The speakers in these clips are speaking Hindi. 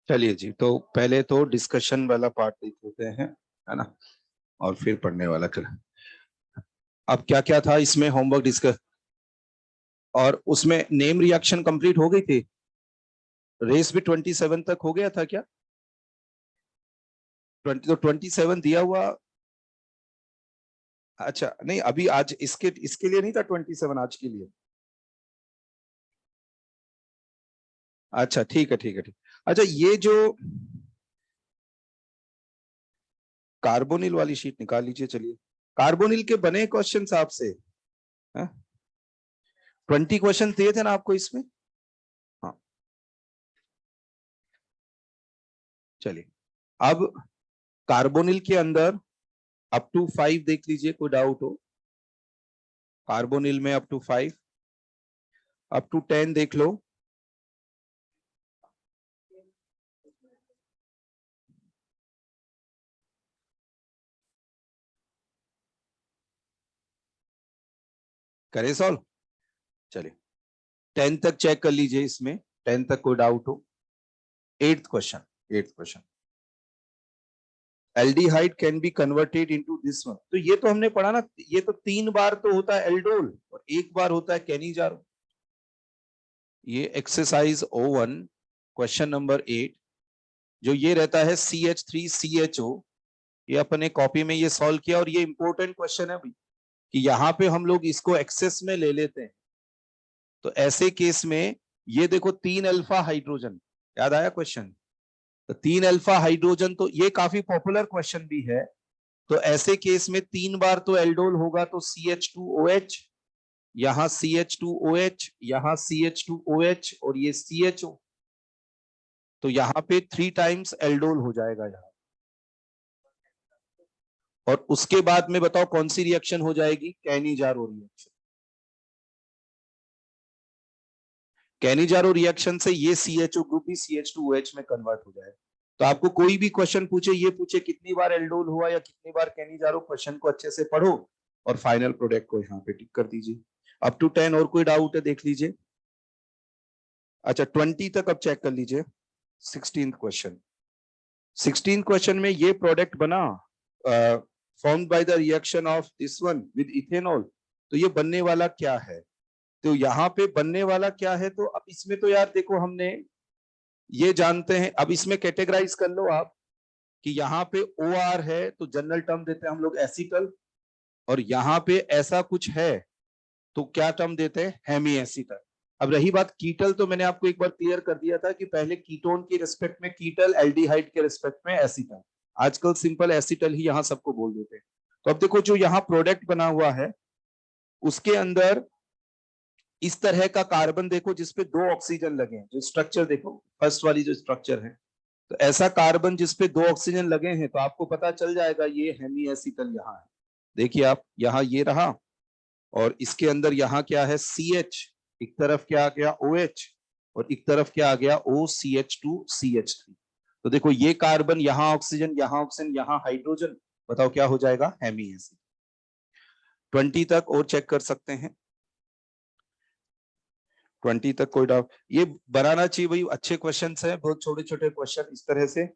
चलिए जी, तो पहले तो डिस्कशन वाला पार्ट देख लेते हैं, है ना, और फिर पढ़ने वाला कर। अब क्या क्या था इसमें होमवर्क डिस्कस, और उसमें नेम रिएक्शन कंप्लीट हो गई थी। रेस भी 27 तक हो गया था क्या? 20 तो 27 दिया हुआ। अच्छा नहीं, अभी आज इसके लिए नहीं था 27 आज के लिए। अच्छा ठीक है ठीक है ठीक। अच्छा ये जो कार्बोनिल वाली शीट निकाल लीजिए। चलिए, कार्बोनिल के बने क्वेश्चन आपसे 20 क्वेश्चन दिए थे ना आपको इसमें। हाँ चलिए, अब कार्बोनिल के अंदर अप टू 5 देख लीजिए, कोई डाउट हो। कार्बोनिल में अप टू 5, अप टू 10 देख लो। करे सॉल्व। चलिए 10 तक चेक कर लीजिए, इसमें 10 तक कोई डाउट हो। 8th question, aldehyde can be converted into this one. तो ये तो हमने पढ़ा ना, ये तो 3 बार तो होता है एल्डोल और 1 बार होता है कैनिजारो। ये एक्सरसाइज O1 क्वेश्चन नंबर 8 जो ये रहता है CH3CHO, ये अपने कॉपी में ये सॉल्व किया। और ये इंपॉर्टेंट क्वेश्चन है भाई, कि यहाँ पे हम लोग इसको एक्सेस में ले लेते हैं। तो ऐसे केस में ये देखो 3 अल्फा हाइड्रोजन, याद आया क्वेश्चन? तो 3 अल्फा हाइड्रोजन, तो ये काफी पॉपुलर क्वेश्चन भी है। तो ऐसे केस में 3 बार तो एल्डोल होगा, तो CH2OH, यहां CH2OH, यहां CH2OH और ये CHO। तो यहां पे 3 टाइम्स एल्डोल हो जाएगा यहां। और उसके बाद में बताओ कौन सी रिएक्शन हो जाएगी? Cannizzaro reaction. कैनिजारो रिएक्शन से ये CHO ग्रुप भी CH2OH में कन्वर्ट हो जाएगा। तो आपको कोई भी क्वेश्चन पूछे, ये पूछे कितनी बार एल्डोल हुआ या कितनी बार कैनिजारो, क्वेश्चन को अच्छे से पढ़ो और फाइनल प्रोडक्ट को यहाँ पे टिक कर दीजिए। अप टू 10 और कोई डाउट है देख लीजिए। अच्छा 20 तक अब चेक कर लीजिए। 16th क्वेश्चन में ये प्रोडक्ट बना formed by the reaction of this one with ethanol. तो ये बनने वाला क्या है? तो यहाँ पे बनने वाला क्या है? तो अब इसमें तो यार देखो, हमने ये जानते हैं। अब इसमें कैटेगराइज कर लो आप कि यहाँ पे OR है तो जनरल टर्म देते हैं हम लोग एसिटल, और यहाँ पे ऐसा कुछ है तो क्या टर्म देते हैं? Hemiacetal. अब रही बात कीटल, तो मैंने आपको एक बार क्लियर कर दिया था कि पहले कीटोन के रिस्पेक्ट में कीटल, एल्डिहाइड के रिस्पेक्ट में एसिटल। आजकल सिंपल एसिटल ही यहाँ सबको बोल देते हैं। तो अब देखो जो यहाँ प्रोडक्ट बना हुआ है उसके अंदर इस तरह का कार्बन देखो जिसपे 2 ऑक्सीजन लगे हैं। जो स्ट्रक्चर देखो, फर्स्ट वाली जो स्ट्रक्चर है, तो ऐसा कार्बन जिसपे 2 ऑक्सीजन लगे हैं, तो आपको पता चल जाएगा ये हेमी एसिटल यहाँ है। देखिए आप, यहाँ ये रहा, और इसके अंदर यहाँ क्या है? CH, एक तरफ क्या आ गया? OH, और एक तरफ क्या आ गया? OCH2CH3। तो देखो ये कार्बन, यहाँ ऑक्सीजन, यहाँ ऑक्सीजन, यहाँ हाइड्रोजन, बताओ क्या हो जाएगा? Hemy acid. 20 तक और चेक कर सकते हैं। 20 तक कोई डाउट? ये बनाना चाहिए भाई, अच्छे क्वेश्चन हैं, बहुत छोटे छोटे क्वेश्चन इस तरह से।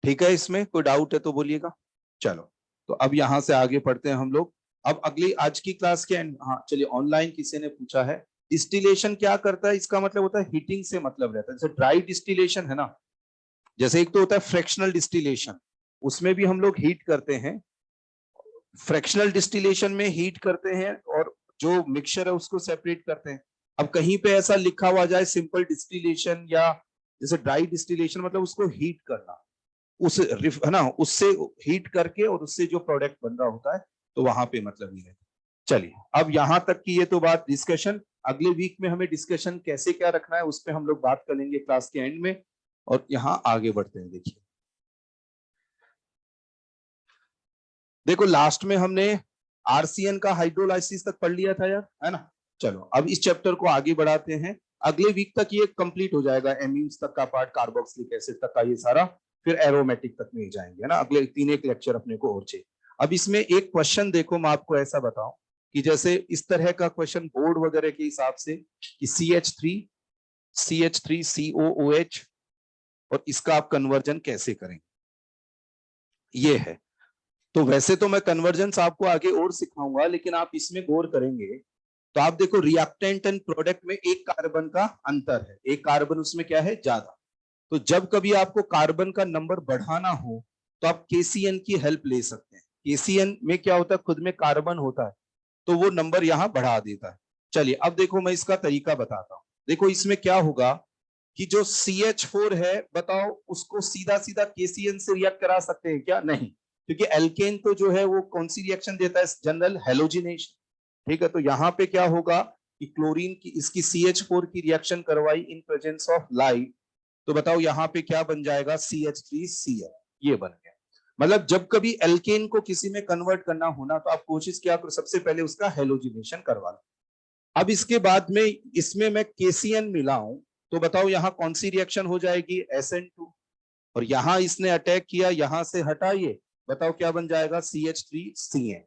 ठीक है, इसमें कोई डाउट है तो बोलिएगा। चलो, तो अब यहां से आगे पढ़ते हैं हम लोग। अब अगली आज की क्लास के एंड, हाँ चलिए, ऑनलाइन किसी ने पूछा है डिस्टिलेशन क्या करता है? इसका मतलब होता है हीटिंग से मतलब रहता है। जैसे ड्राई डिस्टिलेशन है ना, जैसे एक तो होता है फ्रैक्शनल डिस्टिलेशन, उसमें भी हम लोग हीट करते हैं। फ्रैक्शनल डिस्टिलेशन में हीट करते हैं और जो मिक्सचर है उसको सेपरेट करते हैं। अब कहीं पे ऐसा लिखा हुआ जाए सिंपल डिस्टिलेशन या जैसे ड्राई डिस्टिलेशन, मतलब उसको हीट करना, उस है ना, उससे हीट करके और उससे जो प्रोडक्ट बन रहा होता है, तो वहां पे मतलब ये है। चलिए, अब यहां तक की ये तो बात डिस्कशन। अगले वीक में हमें डिस्कशन कैसे क्या रखना है उस पर हम लोग बात करेंगे क्लास के एंड में। और यहाँ आगे बढ़ते हैं। देखिए देखो, लास्ट में हमने RCN का हाइड्रोलाइसिस तक पढ़ लिया था यार, है ना? चलो अब इस चैप्टर को आगे बढ़ाते हैं। अगले वीक तक ये कंप्लीट हो जाएगा, एमीन्स तक का पार्ट, कार्बोक्सिलिक एसिड तक का ये सारा, फिर एरोमेटिक तक में जाएंगे, है ना। अगले 3 लेक्चर अपने को और चाहिए। अब इसमें एक क्वेश्चन देखो, मैं आपको ऐसा बताऊं कि जैसे इस तरह का क्वेश्चन बोर्ड वगैरह के हिसाब से कि CH3 COOH, और इसका आप कन्वर्जन कैसे करेंगे, ये है। तो वैसे तो मैं कन्वर्जेंस आपको आगे और सिखाऊंगा, लेकिन आप इसमें गौर करेंगे तो आप देखो रिएक्टेंट एंड प्रोडक्ट में एक कार्बन का अंतर है, एक कार्बन उसमें क्या है, ज्यादा। तो जब कभी आपको कार्बन का नंबर बढ़ाना हो तो आप KCN की हेल्प ले सकते हैं। KCN में क्या होता है, खुद में कार्बन होता है, तो वो नंबर यहां बढ़ा देता है। चलिए अब देखो मैं इसका तरीका बताता हूं। देखो इसमें क्या होगा कि जो CH4 है, बताओ उसको सीधा सीधा KCN से रिएक्ट करा सकते हैं क्या? नहीं, क्योंकि एल्केन तो जो है वो कौन सी रिएक्शन देता है, जनरल हेलोजिनेशन। ठीक है, तो यहाँ पे क्या होगा कि क्लोरीन की इसकी CH4 की रिएक्शन करवाई इन प्रेजेंस ऑफ लाइट, तो बताओ यहाँ पे क्या बन जाएगा, CH3Cl, ये बन गया। मतलब जब कभी एल्केन को किसी में कन्वर्ट करना होना तो आप कोशिश क्या करो, सबसे पहले उसका हेलोजिनेशन करवा लो। अब इसके बाद में इसमें मैं KCN मिलाऊं तो बताओ यहाँ कौन सी रिएक्शन हो जाएगी, SN2, और यहां इसने अटैक किया, यहां से हटाइए, बताओ क्या बन जाएगा, CH3Cn।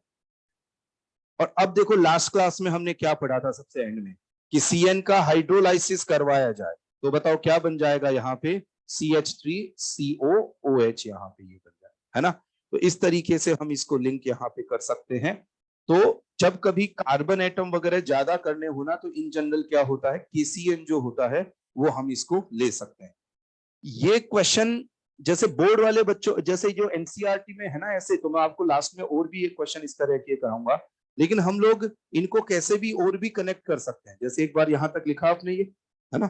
और अब देखो लास्ट क्लास में हमने क्या पढ़ा था सबसे एंड में, कि CN का हाइड्रोलाइसिस करवाया जाए, तो बताओ क्या बन जाएगा यहाँ पे, CH3COOH, यहाँ पे ये बन जाए, है ना। तो इस तरीके से हम इसको लिंक यहाँ पे कर सकते हैं। तो जब कभी कार्बन एटम वगैरह ज्यादा करने होना तो इन जनरल क्या होता है, KCN जो होता है वो हम इसको ले सकते हैं। ये क्वेश्चन जैसे बोर्ड वाले बच्चों, जैसे जो NCERT में है ना, ऐसे तो मैं आपको लास्ट में और भी एक क्वेश्चन इस तरह के कराऊंगा, लेकिन हम लोग इनको कैसे भी और भी कनेक्ट कर सकते हैं। जैसे एक बार यहां तक लिखा आपने ये, है ना।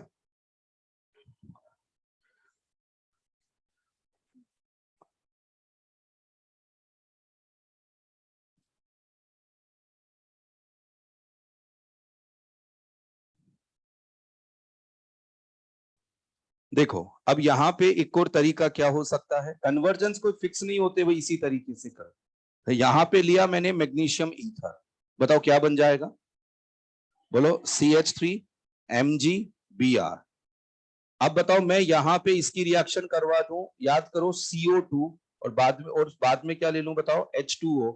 देखो अब यहाँ पे एक और तरीका क्या हो सकता है, कन्वर्जेंस कोई फिक्स नहीं होते, वो इसी तरीके से कर। तो यहाँ पे लिया मैंने मैग्नीशियम ईथर, बताओ क्या बन जाएगा, बोलो, CH3 Mg Br। अब बताओ मैं यहाँ पे इसकी रिएक्शन करवा दूं, याद करो CO2, और बाद में क्या ले लूं, बताओ H2O।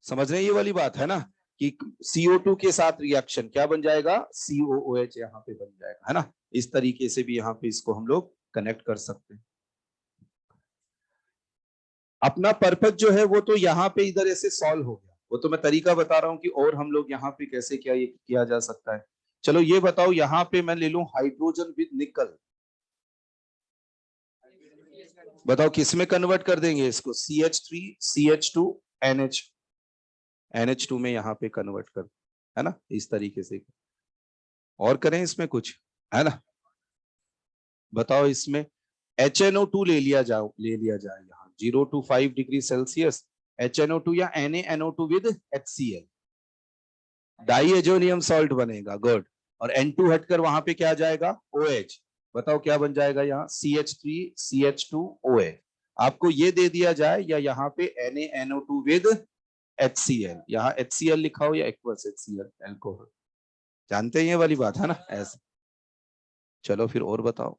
समझ रहे हैं ये वाली बात, है ना, कि CO2 के साथ रिएक्शन क्या बन जाएगा, COOH यहाँ पे बन जाएगा, है ना। इस तरीके से भी यहाँ पे इसको हम लोग कनेक्ट कर सकते हैं। अपना पर्पज जो है वो तो यहाँ पे इधर ऐसे सॉल्व हो गया, वो तो मैं तरीका बता रहा हूँ कि और हम लोग यहाँ पे कैसे क्या ये किया जा सकता है। चलो ये बताओ, यहाँ पे मैं ले लूं हाइड्रोजन विद निकल, बताओ किस में कन्वर्ट कर देंगे इसको, CH3 CH2 NH में यहाँ पे कन्वर्ट कर, है ना, इस तरीके से। और करें इसमें कुछ, है ना, बताओ इसमें HNO2 ले लिया जाए यहाँ 0 to 5 डिग्री सेल्सियस, HNO2 या NaNO2 with HCl, diazonium salt बनेगा, गुड। और N2 हटकर वहां पे क्या आ जाएगा, OH, बताओ क्या बन जाएगा यहाँ, CH3CH2OH। आपको ये दे दिया जाए या यहाँ पे NaNO2 विद HCl, यहाँ HCl लिखा हो या एक्वस HCl, एल्कोहल, जानते हैं ये वाली बात, है ना, ऐसे। चलो फिर और बताओ।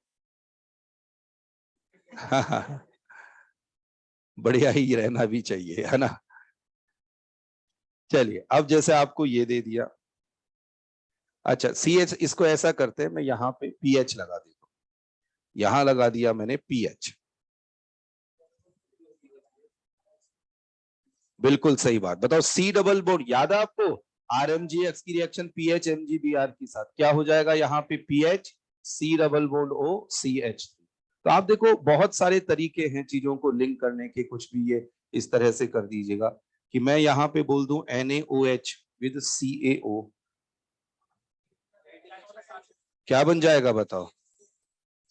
बढ़िया ही रहना भी चाहिए, है ना। चलिए अब जैसे आपको ये दे दिया, अच्छा CH, इसको ऐसा करते हैं, मैं यहाँ पे pH लगा देता हूँ, यहां लगा दिया मैंने pH। बिल्कुल सही बात, बताओ C डबल बॉन्ड याद है आपको, RMgX की रिएक्शन PH MgBr के साथ क्या हो जाएगा, यहाँ पे PH C double bond O CH। तो आप देखो बहुत सारे तरीके हैं चीजों को लिंक करने के, कुछ भी ये इस तरह से कर दीजिएगा कि मैं यहाँ पे बोल दूं NaOH विद CaO, क्या बन जाएगा बताओ,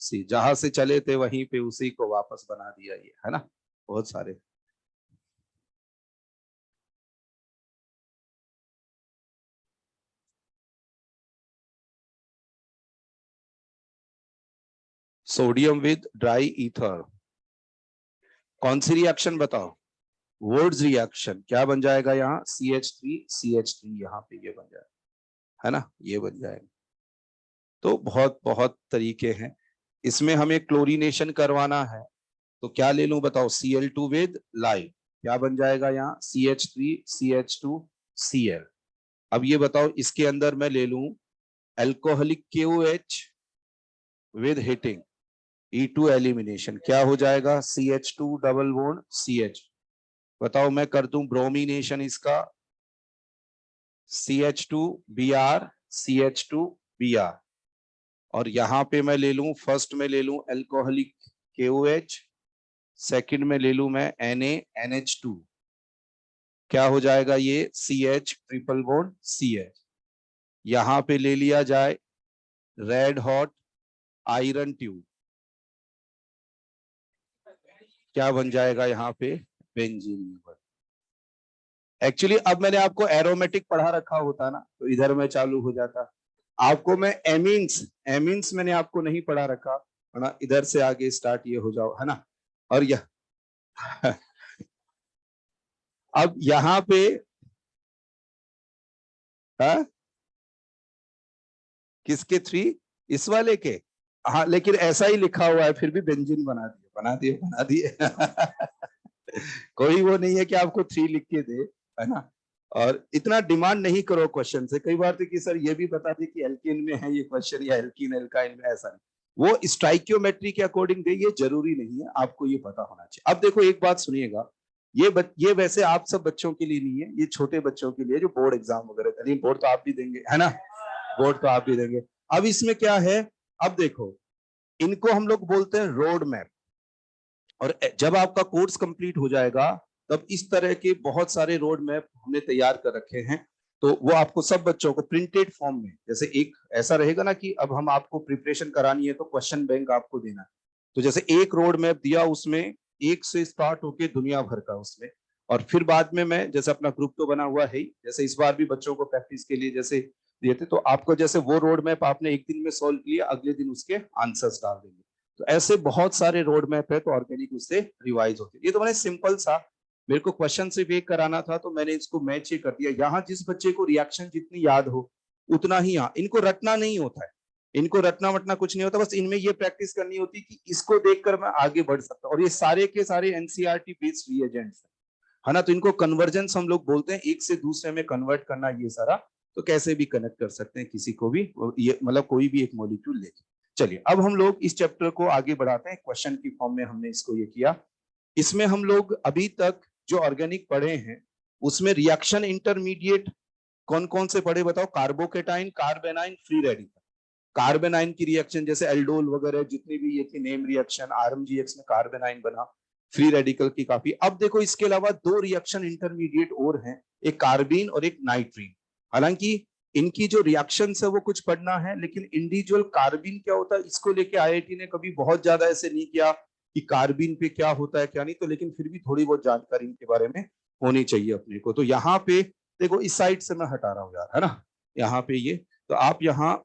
सी, जहां से चले थे वहीं पे उसी को वापस बना दिया ये, है ना, बहुत सारे। सोडियम विद ड्राई ईथर, कौन सी रिएक्शन बताओ, वुड्स रिएक्शन क्या बन जाएगा यहाँ, CH3 यहाँ पे ये बन जाएगा, है ना, ये बन जाएगा। तो बहुत बहुत तरीके हैं। इसमें हमें क्लोरीनेशन करवाना है तो क्या ले लूं बताओ, Cl2 विद लाइम, क्या बन जाएगा यहाँ, CH3CH2Cl। अब ये बताओ इसके अंदर मैं ले लूं alcoholic KOH with heating, E2 elimination, क्या हो जाएगा, CH2 डबल बॉन्ड CH। बताओ मैं कर दूं ब्रोमिनेशन इसका, CH2Br CH2Br, और यहां पे मैं ले लूं, फर्स्ट में ले लूं एल्कोहलिक KOH, सेकंड में ले लूं मैं NaNH2, क्या हो जाएगा ये, CH ट्रिपल बॉन्ड CH। यहां पे ले लिया जाए रेड हॉट आयरन ट्यूब, क्या बन जाएगा यहाँ पे, बेंजीन। एक्चुअली अब मैंने आपको एरोमेटिक पढ़ा रखा होता ना तो इधर में चालू हो जाता, आपको मैं एमीन्स एमीन्स मैंने आपको नहीं पढ़ा रखा, है ना, इधर से आगे स्टार्ट ये हो जाओ, है ना। और यह अब यहाँ पे हा? किसके थ्री, इस वाले के, हाँ लेकिन ऐसा ही लिखा हुआ है, फिर भी बेंजीन बना दिए बना दिए बना दिए कोई वो नहीं है कि आपको थ्री लिख के दे, है ना। और इतना डिमांड नहीं करो क्वेश्चन से, कई बार तो कि सर ये भी बता दे कि एल्कीन में है ये क्वेश्चन या एल्कीन एल्काइन में, ऐसा नहीं, वो स्टाइकियोमेट्री के अकॉर्डिंग दे, ये जरूरी नहीं है, आपको ये पता होना चाहिए। अब देखो एक बात सुनिएगा, ये वैसे आप सब बच्चों के लिए नहीं है, ये छोटे बच्चों के लिए जो बोर्ड एग्जाम वगैरह, नहीं बोर्ड तो आप भी देंगे, है ना, बोर्ड तो आप भी देंगे। अब इसमें क्या है, अब देखो इनको हम लोग बोलते हैं रोड मैप, और जब आपका कोर्स कंप्लीट हो जाएगा तब इस तरह के बहुत सारे रोड मैप हमने तैयार कर रखे हैं, तो वो आपको सब बच्चों को प्रिंटेड फॉर्म में, जैसे एक ऐसा रहेगा ना कि अब हम आपको प्रिपरेशन करानी है तो क्वेश्चन बैंक आपको देना है, तो जैसे एक रोड मैप दिया, उसमें एक से स्टार्ट होके दुनिया भर का उसमें, और फिर बाद में मैं जैसे अपना ग्रुप तो बना हुआ है ही, जैसे इस बार भी बच्चों को प्रैक्टिस के लिए जैसे दिए थे, तो आपको जैसे वो रोड मैप आपने एक दिन में सोल्व किया, अगले दिन उसके आंसर्स डाल देंगे, तो ऐसे बहुत सारे रोड मैप है, तो ऑर्गेनिक उससे रिवाइज होते हैं। ये तो मैंने सिंपल सा, मेरे को क्वेश्चन से वेक कराना था तो मैंने इसको मैच ही कर दिया, यहाँ जिस बच्चे को रिएक्शन जितनी याद हो उतना ही, यहाँ इनको रटना नहीं होता है, इनको रटना वटना कुछ नहीं होता, बस इनमें ये प्रैक्टिस करनी होती है कि इसको देखकर मैं आगे बढ़ सकता हूँ, और ये सारे के सारे एनसीईआरटी बेस्ड रिएजेंट्स है ना, तो इनको कन्वर्जेंस हम लोग बोलते हैं, एक से दूसरे में कन्वर्ट करना, ये सारा तो कैसे भी कनेक्ट कर सकते हैं किसी को भी, ये मतलब कोई भी एक मॉलिक्यूल लेके। चलिए अब हम लोग इस चैप्टर को आगे बढ़ाते हैं, क्वेश्चन की फॉर्म में हमने इसको ये किया। इसमें हम लोग अभी तक जो ऑर्गेनिक पढ़े हैं उसमें रिएक्शन इंटरमीडिएट कौन कौन से पढ़े बताओ, कार्बोकेटाइन, कार्बेनाइन, फ्री रेडिकल। कार्बेनाइन की रिएक्शन जैसे एल्डोल वगैरह जितनी भी ये थी नेम रिएक्शन, RMGX में कार्बेनाइन बना, फ्री रेडिकल की काफी। अब देखो इसके अलावा दो रिएक्शन इंटरमीडिएट और हैं, एक कार्बीन और एक नाइट्रीन। हालांकि इनकी जो रिएक्शन है वो कुछ पढ़ना है, लेकिन इंडिविजुअल कार्बीन क्या होता है इसको लेके IIT ने कभी बहुत ज्यादा ऐसे नहीं किया कि कार्बीन पे क्या होता है क्या नहीं, तो लेकिन फिर भी थोड़ी बहुत जानकारी इनके बारे में होनी चाहिए अपने को। तो यहाँ पे देखो इस साइड से मैं हटा रहा हूँ यार, है ना, यहाँ पे ये, तो आप यहाँ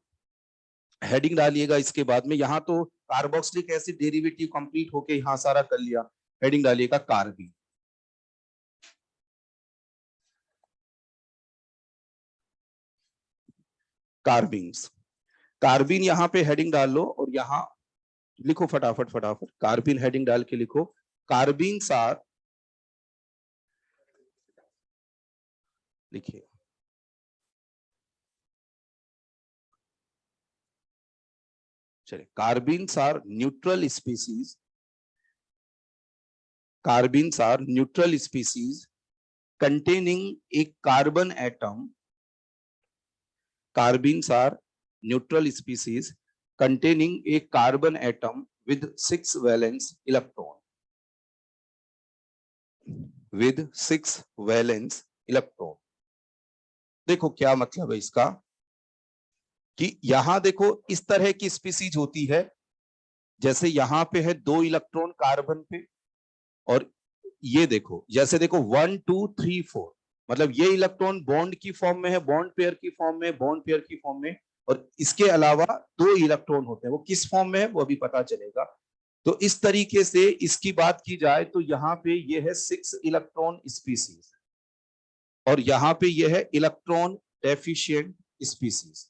हेडिंग डालिएगा, इसके बाद में यहाँ तो कार्बोक्सिलिक एसिड डेरिवेटिव कंप्लीट होके यहाँ सारा कर लिया, हेडिंग डालिएगा कार्बीन। कार्बीन्स, कार्बीन यहाँ पे हेडिंग डाल लो और यहाँ लिखो फटाफट फटाफट, कार्बीन हेडिंग डाल के लिखो, कार्बीन्स आर, लिखिए चलिए, carbenes are neutral species, carbenes are neutral species containing a carbon atom, carbines are neutral species containing a carbon atom with 6 valence electron, with 6 valence electron। देखो क्या मतलब है इसका, कि यहां देखो इस तरह की स्पीसीज होती है, जैसे यहां पे है 2 इलेक्ट्रॉन कार्बन पे, और ये देखो जैसे देखो 1 2 3 4, मतलब ये इलेक्ट्रॉन बॉन्ड की फॉर्म में है, बॉन्ड पेयर की फॉर्म में, बॉन्ड पेयर की फॉर्म में, और इसके अलावा 2 इलेक्ट्रॉन होते हैं, वो किस फॉर्म में है वो अभी पता चलेगा। तो इस तरीके से इसकी बात की जाए तो यहाँ पे ये है 6 इलेक्ट्रॉन स्पीसीज और यहाँ पे ये है electron deficient species.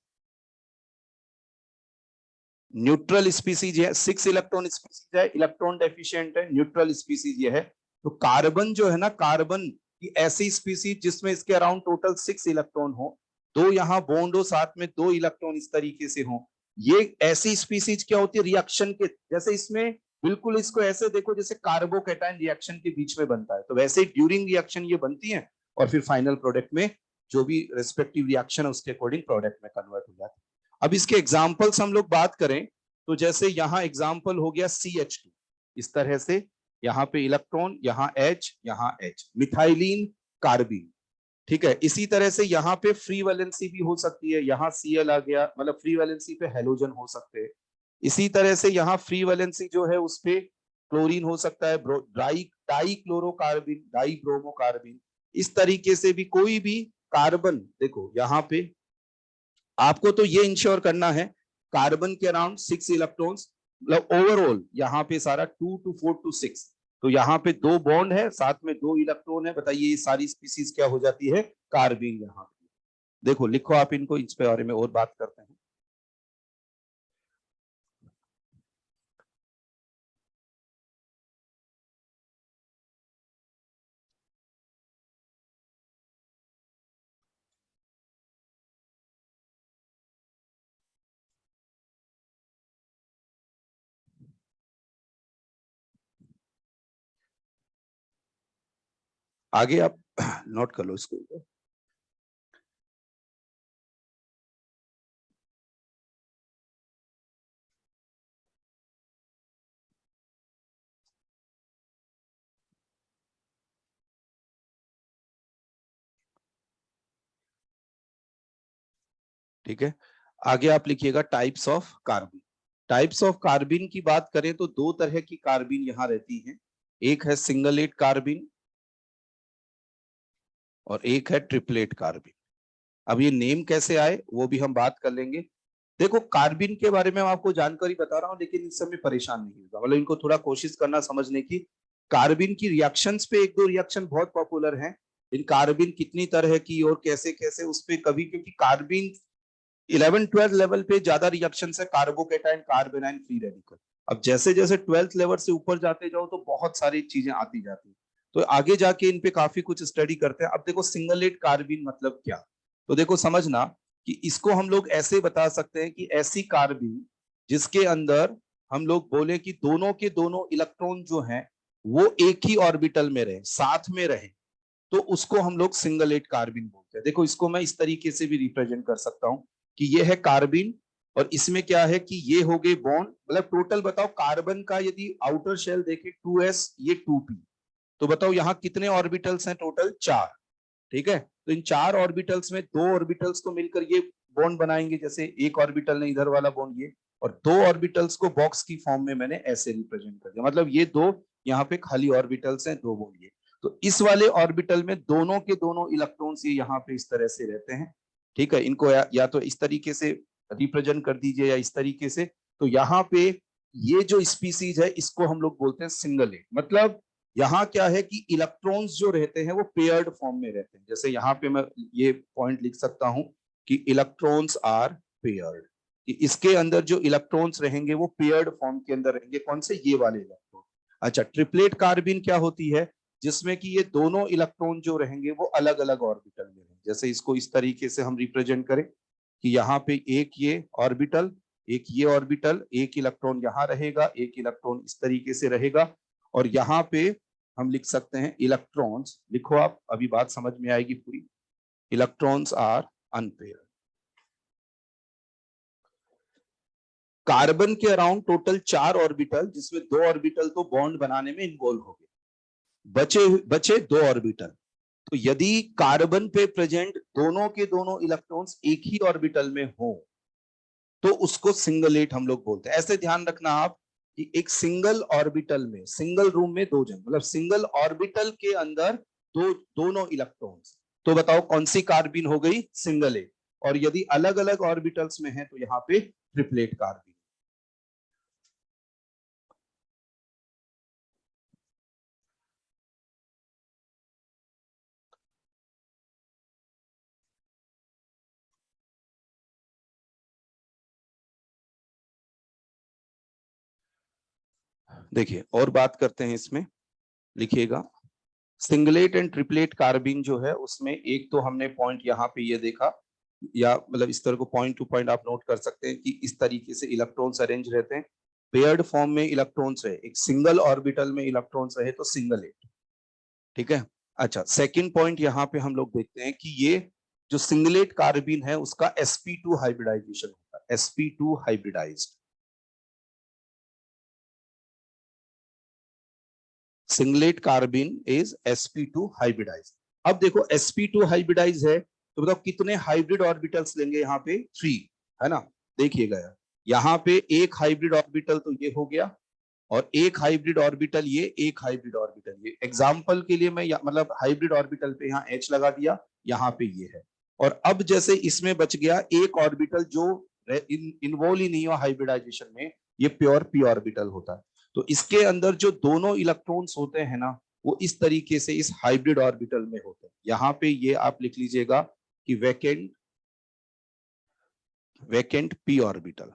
Neutral species है, 6 इलेक्ट्रॉन स्पीसीज है, इलेक्ट्रॉन डेफिशिएंट है, न्यूट्रल स्पीसीज ये है। तो कार्बन जो है ना, कार्बन की ऐसी स्पीसीज जिसमें इसके अराउंड टोटल 6 इलेक्ट्रॉन हो, दो यहाँ बॉन्ड हो, साथ में 2 इलेक्ट्रॉन इस तरीके से हो, ये ऐसी स्पीसीज क्या होती है रिएक्शन के जैसे, इसमें बिल्कुल इसको ऐसे देखो जैसे कार्बोकैटायन रिएक्शन के बीच में बनता है, तो वैसे ही ड्यूरिंग रिएक्शन ये बनती है और फिर फाइनल प्रोडक्ट में जो भी रेस्पेक्टिव रिएक्शन है उसके अकॉर्डिंग प्रोडक्ट में कन्वर्ट हो जाता है। अब इसके एग्जाम्पल्स हम लोग बात करें तो जैसे यहाँ एग्जाम्पल हो गया CH2, इस तरह से यहाँ पे इलेक्ट्रॉन, यहाँ H, यहाँ H, मिथाइलिन कार्बिन, ठीक है। इसी तरह से यहाँ पे फ्री वैलेंसी भी हो सकती है, यहाँ Cl आ गया, मतलब फ्री वैलेंसी पे हेलोजन हो सकते हैं। इसी तरह से यहाँ फ्री वैलेंसी जो है उस पे क्लोरीन हो सकता है, डाई क्लोरोकार्बिन, डाई ब्रोमोकार्बिन। इस तरीके से भी कोई भी कार्बन, देखो यहाँ पे आपको तो ये इंश्योर करना है कार्बन के अराउंड 6 इलेक्ट्रॉन्स, मतलब ओवरऑल यहाँ पे सारा 2 to 4 to 6, तो यहाँ पे 2 बॉन्ड है, साथ में 2 इलेक्ट्रॉन है। बताइए ये सारी स्पीसीज क्या हो जाती है, कार्बिन। यहाँ पे देखो, लिखो आप इनको, इस पे बारे में और बात करते हैं। आगे आप नोट कर लो इसको। ठीक है, आगे आप लिखिएगा types of carbene. Types of carbene की बात करें तो 2 तरह की कार्बिन यहाँ रहती है, एक है सिंगलेट कार्बिन और एक है ट्रिपलेट कार्बिन। अब ये नेम कैसे आए वो भी हम बात कर लेंगे। देखो, कार्बिन के बारे में मैं आपको जानकारी बता रहा हूँ, लेकिन इस समय परेशान नहीं होगा, मतलब इनको थोड़ा कोशिश करना समझने की। कार्बिन की रिएक्शंस पे 1-2 रिएक्शन बहुत पॉपुलर हैं। इन कार्बिन कितनी तरह की और कैसे कैसे उस पे कभी, क्योंकि कार्बिन 11-12 लेवल पे ज्यादा रिएक्शन है, कार्बोकेटाइन, कार्बेनाइन, फ्री रेडिकल। अब जैसे जैसे 12th लेवल से ऊपर जाते जाओ तो बहुत सारी चीजें आती जाती है, तो आगे जाके इन पे काफी कुछ स्टडी करते हैं। अब देखो सिंगलेट कार्बिन मतलब क्या, तो देखो समझना कि इसको हम लोग ऐसे बता सकते हैं कि ऐसी कार्बिन जिसके अंदर हम लोग बोले कि दोनों के दोनों इलेक्ट्रॉन जो हैं वो एक ही ऑर्बिटल में रहे, साथ में रहे, तो उसको हम लोग सिंगलेट कार्बिन बोलते हैं। देखो इसको मैं इस तरीके से भी रिप्रेजेंट कर सकता हूं कि ये है कार्बिन और इसमें क्या है कि ये हो गए बॉन्ड, मतलब टोटल बताओ कार्बन का यदि आउटर शेल देखे 2s, ये 2p, तो बताओ यहाँ कितने ऑर्बिटल्स हैं, टोटल 4। ठीक है, तो इन 4 ऑर्बिटल्स में 2 ऑर्बिटल्स को मिलकर ये बॉन्ड बनाएंगे, जैसे एक ऑर्बिटल ने इधर वाला बॉन्ड ये, और 2 ऑर्बिटल्स को बॉक्स की फॉर्म में मैंने ऐसे रिप्रेजेंट कर दिया, मतलब ये 2 यहाँ पे खाली ऑर्बिटल्स हैं, 2 बॉन्ड ये। तो इस वाले ऑर्बिटल में दोनों के दोनों इलेक्ट्रॉन्स ये यहाँ पे इस तरह से रहते हैं। ठीक है, इनको या तो इस तरीके से रिप्रेजेंट कर दीजिए या इस तरीके से। तो यहाँ पे ये जो स्पीसीज है इसको हम लोग बोलते हैं सिंगलेट, मतलब यहाँ क्या है कि इलेक्ट्रॉन्स जो रहते हैं वो पेयर्ड फॉर्म में रहते हैं। जैसे यहाँ पे मैं ये पॉइंट लिख सकता हूं कि इलेक्ट्रॉन्स आर पेयर्ड, कि इसके अंदर जो इलेक्ट्रॉन्स रहेंगे वो पेयर्ड फॉर्म के अंदर रहेंगे। कौन से, ये वाले इलेक्ट्रॉन। अच्छा, ट्रिपलेट कार्बिन क्या होती है, जिसमें कि ये दोनों इलेक्ट्रॉन जो रहेंगे वो अलग अलग ऑर्बिटल में रहेंगे। जैसे इसको इस तरीके से हम रिप्रेजेंट करें कि यहाँ पे एक ये ऑर्बिटल, एक ये ऑर्बिटल, एक इलेक्ट्रॉन यहाँ रहेगा, एक इलेक्ट्रॉन इस तरीके से रहेगा, और यहाँ पे हम लिख सकते हैं इलेक्ट्रॉन्स, लिखो आप, अभी बात समझ में आएगी पूरी। Electrons are unpaired. कार्बन के अराउंड टोटल 4 ऑर्बिटल, जिसमें 2 ऑर्बिटल तो बॉन्ड बनाने में इन्वॉल्व हो गए, बचे बचे 2 ऑर्बिटल। तो यदि कार्बन पे प्रेजेंट दोनों के दोनों इलेक्ट्रॉन्स एक ही ऑर्बिटल में हो तो उसको सिंगलेट हम लोग बोलते हैं। ऐसे ध्यान रखना आप कि एक सिंगल ऑर्बिटल में, सिंगल रूम में 2 जन, मतलब सिंगल ऑर्बिटल के अंदर दोनों इलेक्ट्रॉन्स, तो बताओ कौन सी कार्बिन हो गई, सिंगलेट। और यदि अलग अलग ऑर्बिटल्स में है तो यहाँ पे ट्रिपलेट कार्बिन। देखिए और बात करते हैं इसमें, लिखिएगा सिंगलेट एंड ट्रिपलेट कार्बिन जो है उसमें एक तो हमने पॉइंट यहाँ पे ये देखा, या मतलब इस तरह को पॉइंट टू पॉइंट आप नोट कर सकते हैं कि इस तरीके से इलेक्ट्रॉन्स अरेंज रहते हैं, पेयर्ड फॉर्म में इलेक्ट्रॉन्स रहे, एक सिंगल ऑर्बिटल में इलेक्ट्रॉन्स रहे तो सिंगलेट, ठीक है। अच्छा सेकंड पॉइंट यहाँ पे हम लोग देखते हैं कि ये जो सिंगलेट कार्बिन है उसका sp2 हाइब्रिडाइजेशन होता है, sp2 hybridized, singlet carbene is sp2 hybridized. अब देखो sp2 हाइब्रिडाइज है तो बताओ कितने हाइब्रिड ऑर्बिटल्स लेंगे, यहाँ पे 3 है ना, देखिएगा यहाँ पे एक हाइब्रिड ऑर्बिटल तो ये हो गया, और एक हाइब्रिड ऑर्बिटल ये, एक हाइब्रिड ऑर्बिटल ये, एग्जांपल के लिए मैं मतलब हाइब्रिड ऑर्बिटल पे यहाँ H लगा दिया, यहाँ पे ये है, और अब जैसे इसमें बच गया एक ऑर्बिटल जो इन्वॉल्व ही नहीं हुआ हाइब्रिडाइजेशन में, ये प्योर p ऑर्बिटल होता है। तो इसके अंदर जो दोनों इलेक्ट्रॉन्स होते हैं ना वो इस तरीके से इस हाइब्रिड ऑर्बिटल में होते हैं। यहाँ पे ये आप लिख लीजिएगा कि वैकेंट p ऑर्बिटल,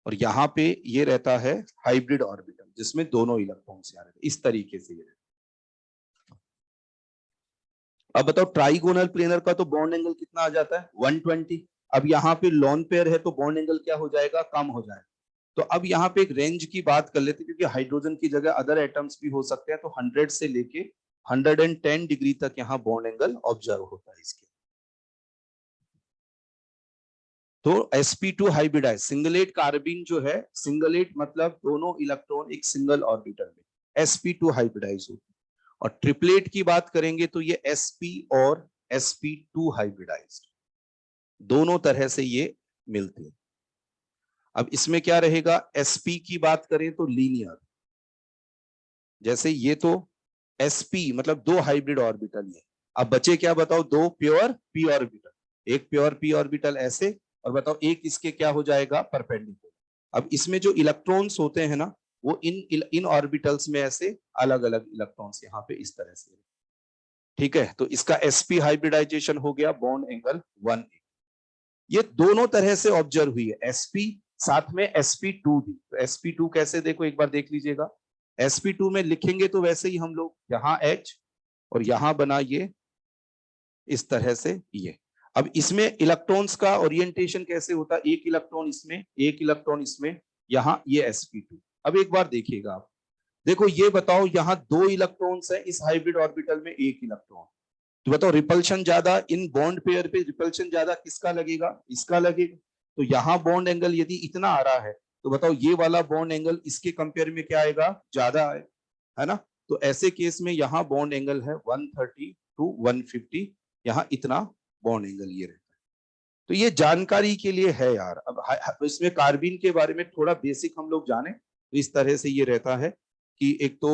और यहाँ पे ये रहता है हाइब्रिड ऑर्बिटल जिसमें दोनों इलेक्ट्रॉन्स आ रहे हैं, इस तरीके से ये। अब बताओ ट्राइगोनल प्लेनर का तो बॉन्ड एंगल कितना आ जाता है 120। अब यहाँ पे लॉन पेयर है तो बॉन्ड एंगल क्या हो जाएगा, कम हो जाएगा। तो अब यहाँ पे एक रेंज की बात कर लेते हैं क्योंकि हाइड्रोजन की जगह अदर एटम्स भी हो सकते हैं, तो 100 से लेके 110 डिग्री तक यहाँ बॉन्ड एंगल ऑब्जर्व होता है इसके। तो sp2 हाइब्रिडाइज सिंगलेट कार्बिन जो है, सिंगलेट मतलब दोनों इलेक्ट्रॉन एक सिंगल ऑर्बिटल में, sp2 हाइब्रिडाइज होती है। और ट्रिपलेट की बात करेंगे तो ये sp और sp2 हाइब्रिडाइज्ड, दोनों तरह से ये मिलते हैं। अब इसमें क्या रहेगा, sp की बात करें तो लीनियर, जैसे ये तो sp मतलब दो हाइब्रिड ऑर्बिटल है। अब बचे क्या बताओ, दो प्योर p ऑर्बिटल, एक प्योर p ऑर्बिटल ऐसे, और बताओ एक इसके क्या हो जाएगा परपेंडिकुलर। अब इसमें जो इलेक्ट्रॉन्स होते हैं ना वो इन ऑर्बिटल्स में ऐसे अलग अलग इलेक्ट्रॉन्स यहाँ पे इस तरह से, ठीक है। तो इसका sp हाइब्रिडाइजेशन हो गया, बॉन्ड एंगल 1A। ये दोनों तरह से ऑब्जर्व हुई है, sp साथ में sp2 भी। तो sp2 कैसे देखो एक बार देख लीजिएगा, sp2 में लिखेंगे तो वैसे ही हम लोग यहाँ H और यहां बना ये इस तरह से ये। अब इसमें इलेक्ट्रॉन्स का ओरिएंटेशन कैसे होता है, एक इलेक्ट्रॉन इसमें, एक इलेक्ट्रॉन इसमें, यहाँ ये sp2। अब एक बार देखिएगा आप, देखो ये बताओ यहाँ दो इलेक्ट्रॉन्स है इस हाइब्रिड ऑर्बिटल में, एक इलेक्ट्रॉन, तो बताओ रिपल्शन ज्यादा इन बॉन्ड पेयर पे, रिपल्शन ज्यादा किसका लगेगा, इसका लगेगा। तो यहाँ बॉन्ड एंगल यदि इतना आ रहा है तो बताओ ये वाला बॉन्ड एंगल इसके कंपेयर में क्या आएगा, ज्यादा है ना। तो ऐसे केस में यहाँ बॉन्ड एंगल है 130 टू 150, यहाँ इतना बॉन्ड एंगल ये रहता है। तो ये जानकारी के लिए है यार। अब इसमें कार्बिन के बारे में थोड़ा बेसिक हम लोग जाने तो इस तरह से ये रहता है कि एक तो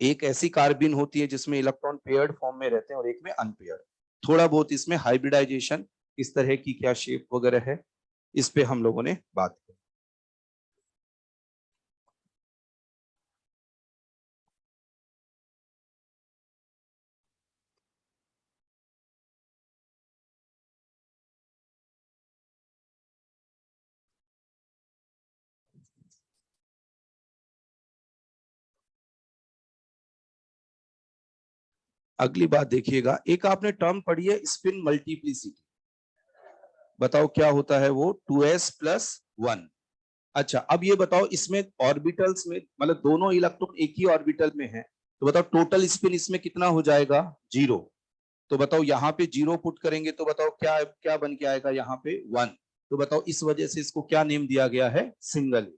एक ऐसी कार्बिन होती है जिसमें इलेक्ट्रॉन पेयर्ड फॉर्म में रहते हैं और एक में अनपेयर्ड। थोड़ा बहुत इसमें हाइब्रिडाइजेशन इस तरह की क्या शेप वगैरह है इस पे हम लोगों ने बात की। अगली बात देखिएगा, एक आपने टर्म पढ़ी है स्पिन मल्टीप्लिसिटी, बताओ क्या होता है वो, 2s+1। अच्छा अब ये बताओ इसमें ऑर्बिटल्स में मतलब दोनों इलेक्ट्रॉन एक ही ऑर्बिटल में है, तो बताओ टोटल स्पिन इसमें कितना हो जाएगा, 0। तो बताओ यहाँ पे 0 पुट करेंगे तो बताओ क्या क्या बन के आएगा, यहाँ पे 1। तो बताओ इस वजह से इसको क्या नेम दिया गया है, सिंगल।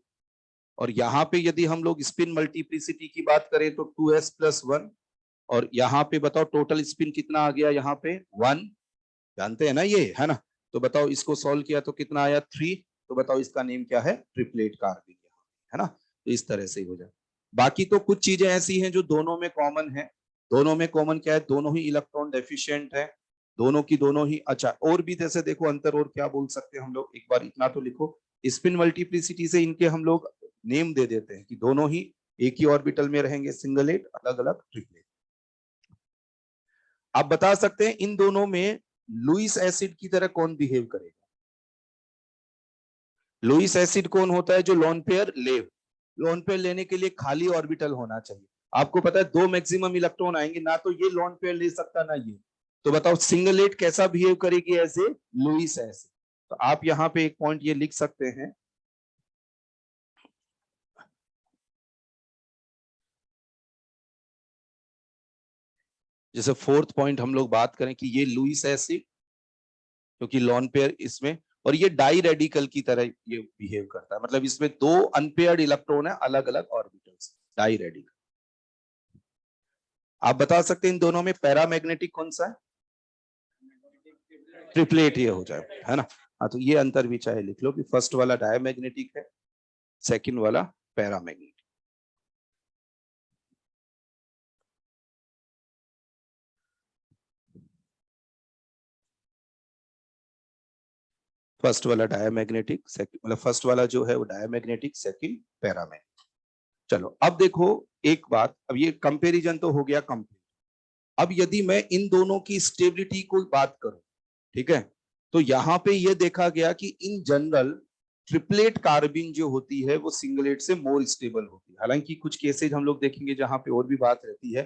और यहाँ पे यदि हम लोग स्पिन मल्टीप्लिसिटी की बात करें तो 2s+1, और यहाँ पे बताओ टोटल स्पिन कितना आ गया, यहाँ पे 1, जानते हैं ना ये, है ना। तो बताओ इसको सॉल्व किया तो कितना आया, 3। तो बताओ इसका नेम क्या है, ट्रिपलेट कार्बिन, है ना। तो इस तरह से ही हो जाए। बाकी तो कुछ चीजें ऐसी हैं जो दोनों में कॉमन है, दोनों में कॉमन क्या है, दोनों ही इलेक्ट्रॉन डेफिशिएंट है, दोनों की दोनों ही। अच्छा और भी जैसे देखो अंतर और क्या बोल सकते हैं हम लोग, एक बार इतना तो लिखो, स्पिन मल्टीप्लिसिटी से इनके हम लोग नेम दे देते हैं कि दोनों ही एक ही ऑर्बिटल में रहेंगे, सिंगलेट अलग अलग ट्रिपलेट। आप बता सकते हैं इन दोनों में लुईस एसिड की तरह कौन बिहेव करेगा, लुईस एसिड कौन होता है, जो लॉन पेयर ले, लोन पेयर लेने के लिए खाली ऑर्बिटल होना चाहिए। आपको पता है 2 मैक्सिमम इलेक्ट्रॉन आएंगे, ना तो ये लोन पेयर ले सकता ना ये। तो बताओ सिंगलेट कैसा बिहेव करेगी एज ए लुईस ऐसे। तो आप यहाँ पे एक पॉइंट ये लिख सकते हैं, जैसे फोर्थ पॉइंट हम लोग बात करें कि ये लुईस एसिड, क्योंकि लॉन पेयर इसमें, और ये डाई रेडिकल की तरह ये बिहेव करता है, मतलब इसमें 2 अनपेयर्ड इलेक्ट्रॉन है अलग अलग ऑर्बिटल्स, डाई रेडिकल। आप बता सकते हैं इन दोनों में पैरामैग्नेटिक कौन सा है? ट्रिपलेट ये हो जाए, है ना। हाँ, तो ये अंतर भी चाहे लिख लो कि फर्स्ट वाला डायमैग्नेटिक है, सेकंड वाला पैरामैग्नेटिक। फर्स्ट वाला डायमैग्नेटिक, मतलब फर्स्ट वाला जो है वो डायमैग्नेटिक, सेकंड पैरामैग्नेटिक। चलो अब देखो एक बात, अब ये कंपैरिजन तो हो गया कंप्लीट। अब यदि मैं इन दोनों की स्टेबिलिटी को बात करूं, ठीक है, तो यहां पे ये देखा गया कि इन जनरल ट्रिपलेट कार्बिन जो होती है वो सिंगलेट से मोर स्टेबल होती है। हालांकि कुछ केसेज हम लोग देखेंगे जहां पे और भी बात रहती है,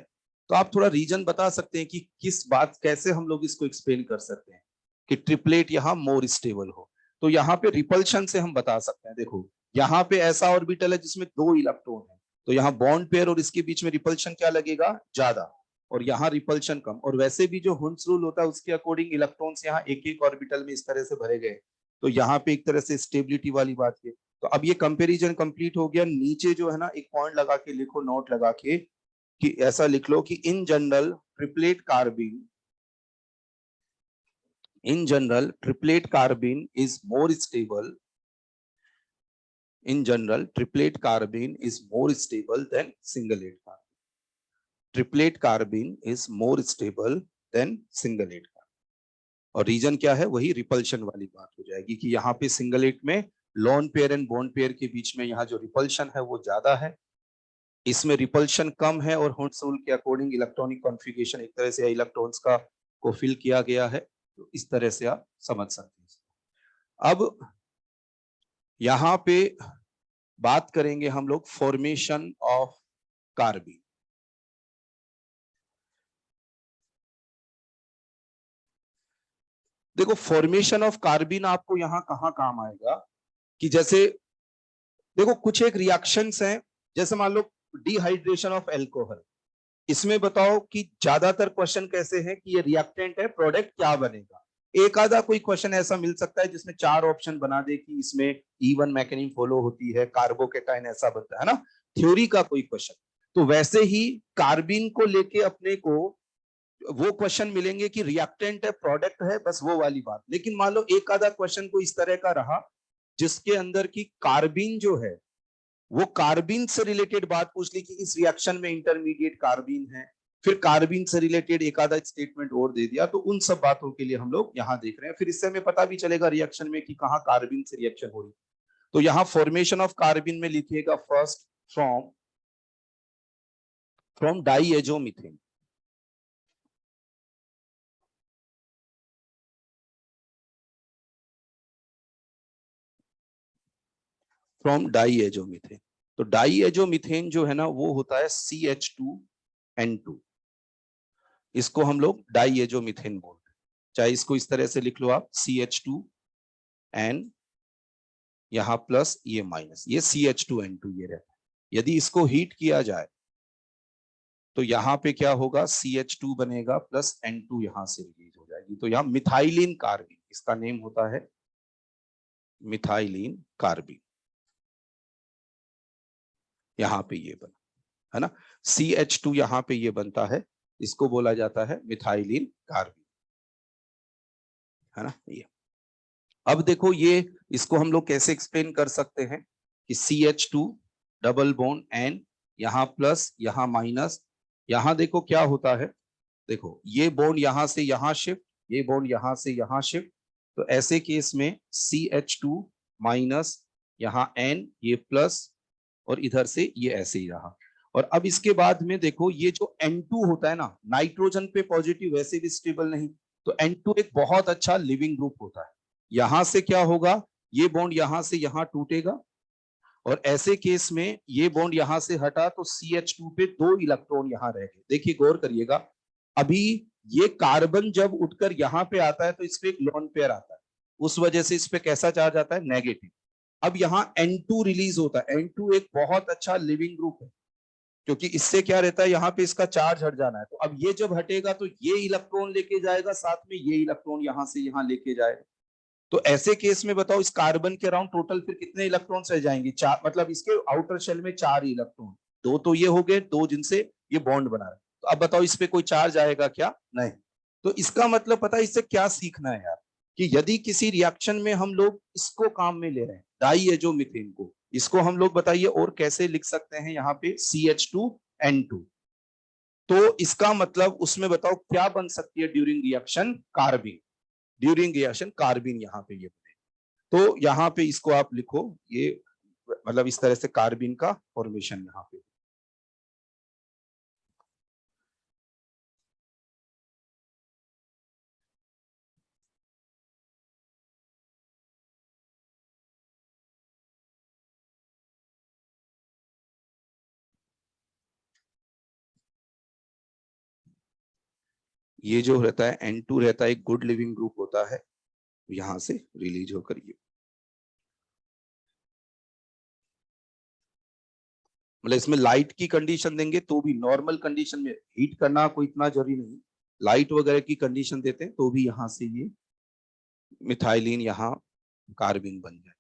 तो आप थोड़ा रीजन बता सकते हैं कि किस बात, कैसे हम लोग इसको एक्सप्लेन कर सकते हैं कि ट्रिपलेट यहाँ मोर स्टेबल हो। तो यहाँ पे रिपल्शन से हम बता सकते हैं। देखो यहाँ पे ऐसा ऑर्बिटल है जिसमें 2 इलेक्ट्रॉन है, तो यहाँ बॉन्ड पेयर और इसके बीच में रिपल्शन क्या लगेगा? ज्यादा, और यहाँ रिपल्शन कम। और वैसे भी जो हुंस रूल होता है उसके अकॉर्डिंग इलेक्ट्रॉन्स यहाँ एक एक ऑर्बिटल में इस तरह से भरे गए, तो यहाँ पे एक तरह से स्टेबिलिटी वाली बात है। तो अब ये कंपैरिजन कंप्लीट हो गया। नीचे जो है ना एक पॉइंट लगा के लिखो, नोट लगा के, कि ऐसा लिख लो कि in general triplet कार्बिन, in general triplet carbene is more stable, in general triplet carbene is more stable than singlet carbene, triplet carbene is more stable than singlet carbene। और रीजन क्या है? वही रिपल्शन वाली बात हो जाएगी कि यहाँ पे सिंगलेट में lone pair and bond pair के बीच में यहाँ जो रिपल्शन है वो ज्यादा है, इसमें रिपल्शन कम है, और हुंस रूल के अकॉर्डिंग इलेक्ट्रॉनिक कॉन्फ़िगरेशन एक तरह से इलेक्ट्रॉन्स का को फिल किया गया है। तो इस तरह से आप समझ सकते हैं। अब यहां पे बात करेंगे हम लोग फॉर्मेशन ऑफ कार्बिन। देखो फॉर्मेशन ऑफ कार्बिन आपको यहां कहां काम आएगा कि जैसे देखो कुछ एक रिएक्शंस हैं, जैसे मान लो डिहाइड्रेशन ऑफ एल्कोहल, इसमें बताओ कि ज्यादातर क्वेश्चन कैसे हैं कि ये रिएक्टेंट है, प्रोडक्ट क्या बनेगा। एक आधा कोई क्वेश्चन ऐसा मिल सकता है जिसमें 4 ऑप्शन बना दे कि इसमें E1 मैकेनिज्म फॉलो होती है, कार्बोकेटाइन ऐसा बनता है ना, थ्योरी का कोई क्वेश्चन। तो वैसे ही कार्बिन को लेके अपने को वो क्वेश्चन मिलेंगे कि रिएक्टेंट है, प्रोडक्ट है, बस वो वाली बात। लेकिन मान लो एक आधा क्वेश्चन को इस तरह का रहा जिसके अंदर की कार्बिन जो है वो कार्बिन से रिलेटेड बात पूछ ली कि इस रिएक्शन में इंटरमीडिएट कार्बिन है, फिर कार्बिन से रिलेटेड एक आधा स्टेटमेंट और दे दिया, तो उन सब बातों के लिए हम लोग यहाँ देख रहे हैं। फिर इससे हमें पता भी चलेगा रिएक्शन में कि कहाँ कार्बिन से रिएक्शन हो रही। तो यहाँ फॉर्मेशन ऑफ कार्बिन में लिखिएगा फर्स्ट फ्रॉम डाइएजोमीथेन, फ्रॉम डाइएजोमीथेन। तो डाइएजोमीथेन जो है ना वो होता है CH2N2, इसको हम लोग डाइएजोमीथेन बोलते हैं। चाहे इसको इस तरह से लिख लो आप, CH2N यहाँ प्लस ये माइनस, ये CH2N2 ये रहता है। यदि इसको हीट किया जाए तो यहाँ पे क्या होगा? CH2 बनेगा प्लस N2 यहाँ से रिलीज हो जाएगी, तो यहाँ मिथाइलिन कार्बिन, इसका नेम होता है मिथाइलिन कार्बिन। यहाँ पे ये बना है ना, CH2 यहाँ पे ये बनता है, इसको बोला जाता है मिथाइलिन कार्बिन, है ना ये। अब देखो ये, इसको हम लोग कैसे एक्सप्लेन कर सकते हैं कि CH2 डबल बॉन्ड N, यहाँ प्लस यहाँ माइनस, यहाँ देखो क्या होता है, देखो ये बॉन्ड यहाँ से यहाँ शिफ्ट, ये बॉन्ड यहाँ से यहाँ शिफ्ट, तो ऐसे केस में CH2 माइनस यहाँ N ये प्लस, और इधर से ये ऐसे ही रहा। और अब इसके बाद में देखो ये जो N2 होता है ना, नाइट्रोजन पे पॉजिटिव, वैसे भी स्टेबल नहीं, तो N2 एक बहुत अच्छा लिविंग ग्रुप होता है। यहां से क्या होगा, ये बॉन्ड यहां से यहां टूटेगा, और ऐसे केस में ये बॉन्ड यहां से हटा तो CH2 पे 2 इलेक्ट्रॉन यहां रह गए। देखिए गौर करिएगा, अभी ये कार्बन जब उठकर यहाँ पे आता है तो इस पे एक लोन पेयर आता है, उस वजह से इस पे कैसा चार्ज आता है, नेगेटिव। अब यहाँ N2 रिलीज होता है। N2 एक बहुत अच्छा लिविंग ग्रुप है, क्योंकि इससे क्या रहता है, यहाँ पे इसका चार्ज हट जाना है। तो अब ये जब हटेगा तो ये इलेक्ट्रॉन लेके जाएगा, साथ में ये इलेक्ट्रॉन यहाँ से यहाँ लेके जाएगा। तो ऐसे केस में बताओ इस कार्बन के अराउंड टोटल फिर कितने इलेक्ट्रॉन्स रह जाएंगे, 4, मतलब इसके आउटर शेल में 4 इलेक्ट्रॉन। 2 तो ये हो गए, 2 जिनसे ये बॉन्ड बना रहा है। तो अब बताओ इस पे कोई चार्ज आएगा क्या, नहीं। तो इसका मतलब पता है इससे क्या सीखना है यार, कि यदि किसी रिएक्शन में हम लोग इसको काम में ले रहे हैं, डाई है जो मीथेन को, इसको हम लोग बताइए और कैसे लिख सकते हैं यहाँ पे CH2N2। तो इसका मतलब उसमें बताओ क्या बन सकती है ड्यूरिंग रिएक्शन, कार्बिन। ड्यूरिंग रिएक्शन कार्बिन यहाँ पे ये बने। तो यहाँ पे इसको आप लिखो, ये मतलब इस तरह से कार्बिन का फॉर्मेशन यहाँ पे। ये जो रहता है N2 रहता है एक गुड लिविंग ग्रुप होता है, यहां से रिलीज होकर ये, मतलब इसमें लाइट की कंडीशन देंगे तो भी, नॉर्मल कंडीशन में हीट करना कोई इतना जरूरी नहीं, लाइट वगैरह की कंडीशन देते हैं तो भी यहां से ये मिथाइलिन यहाँ कार्बिन बन जाए।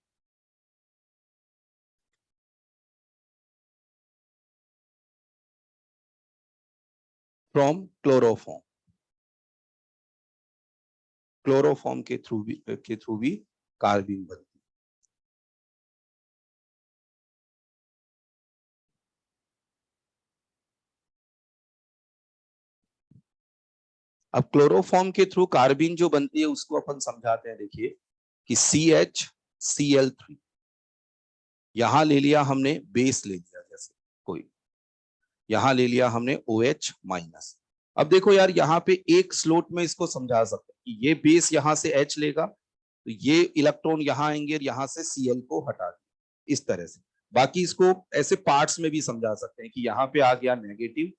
फ्रॉम क्लोरोफॉर्म, क्लोरोफॉर्म के थ्रू भी कार्बिन बनती है। अब क्लोरोफॉर्म के थ्रू कार्बिन जो बनती है उसको अपन समझाते हैं। देखिए कि CHCl3 यहां ले लिया हमने, बेस ले लिया, जैसे कोई यहां ले लिया हमने OH-। अब देखो यार यहाँ पे एक स्लोट में इसको समझा सकते हैं कि ये बेस यहां से H लेगा तो ये इलेक्ट्रॉन यहां आएंगे और यहां से Cl को हटा देंगे, इस तरह से। बाकी इसको ऐसे पार्ट्स में भी समझा सकते हैं कि यहाँ पे आ गया नेगेटिव,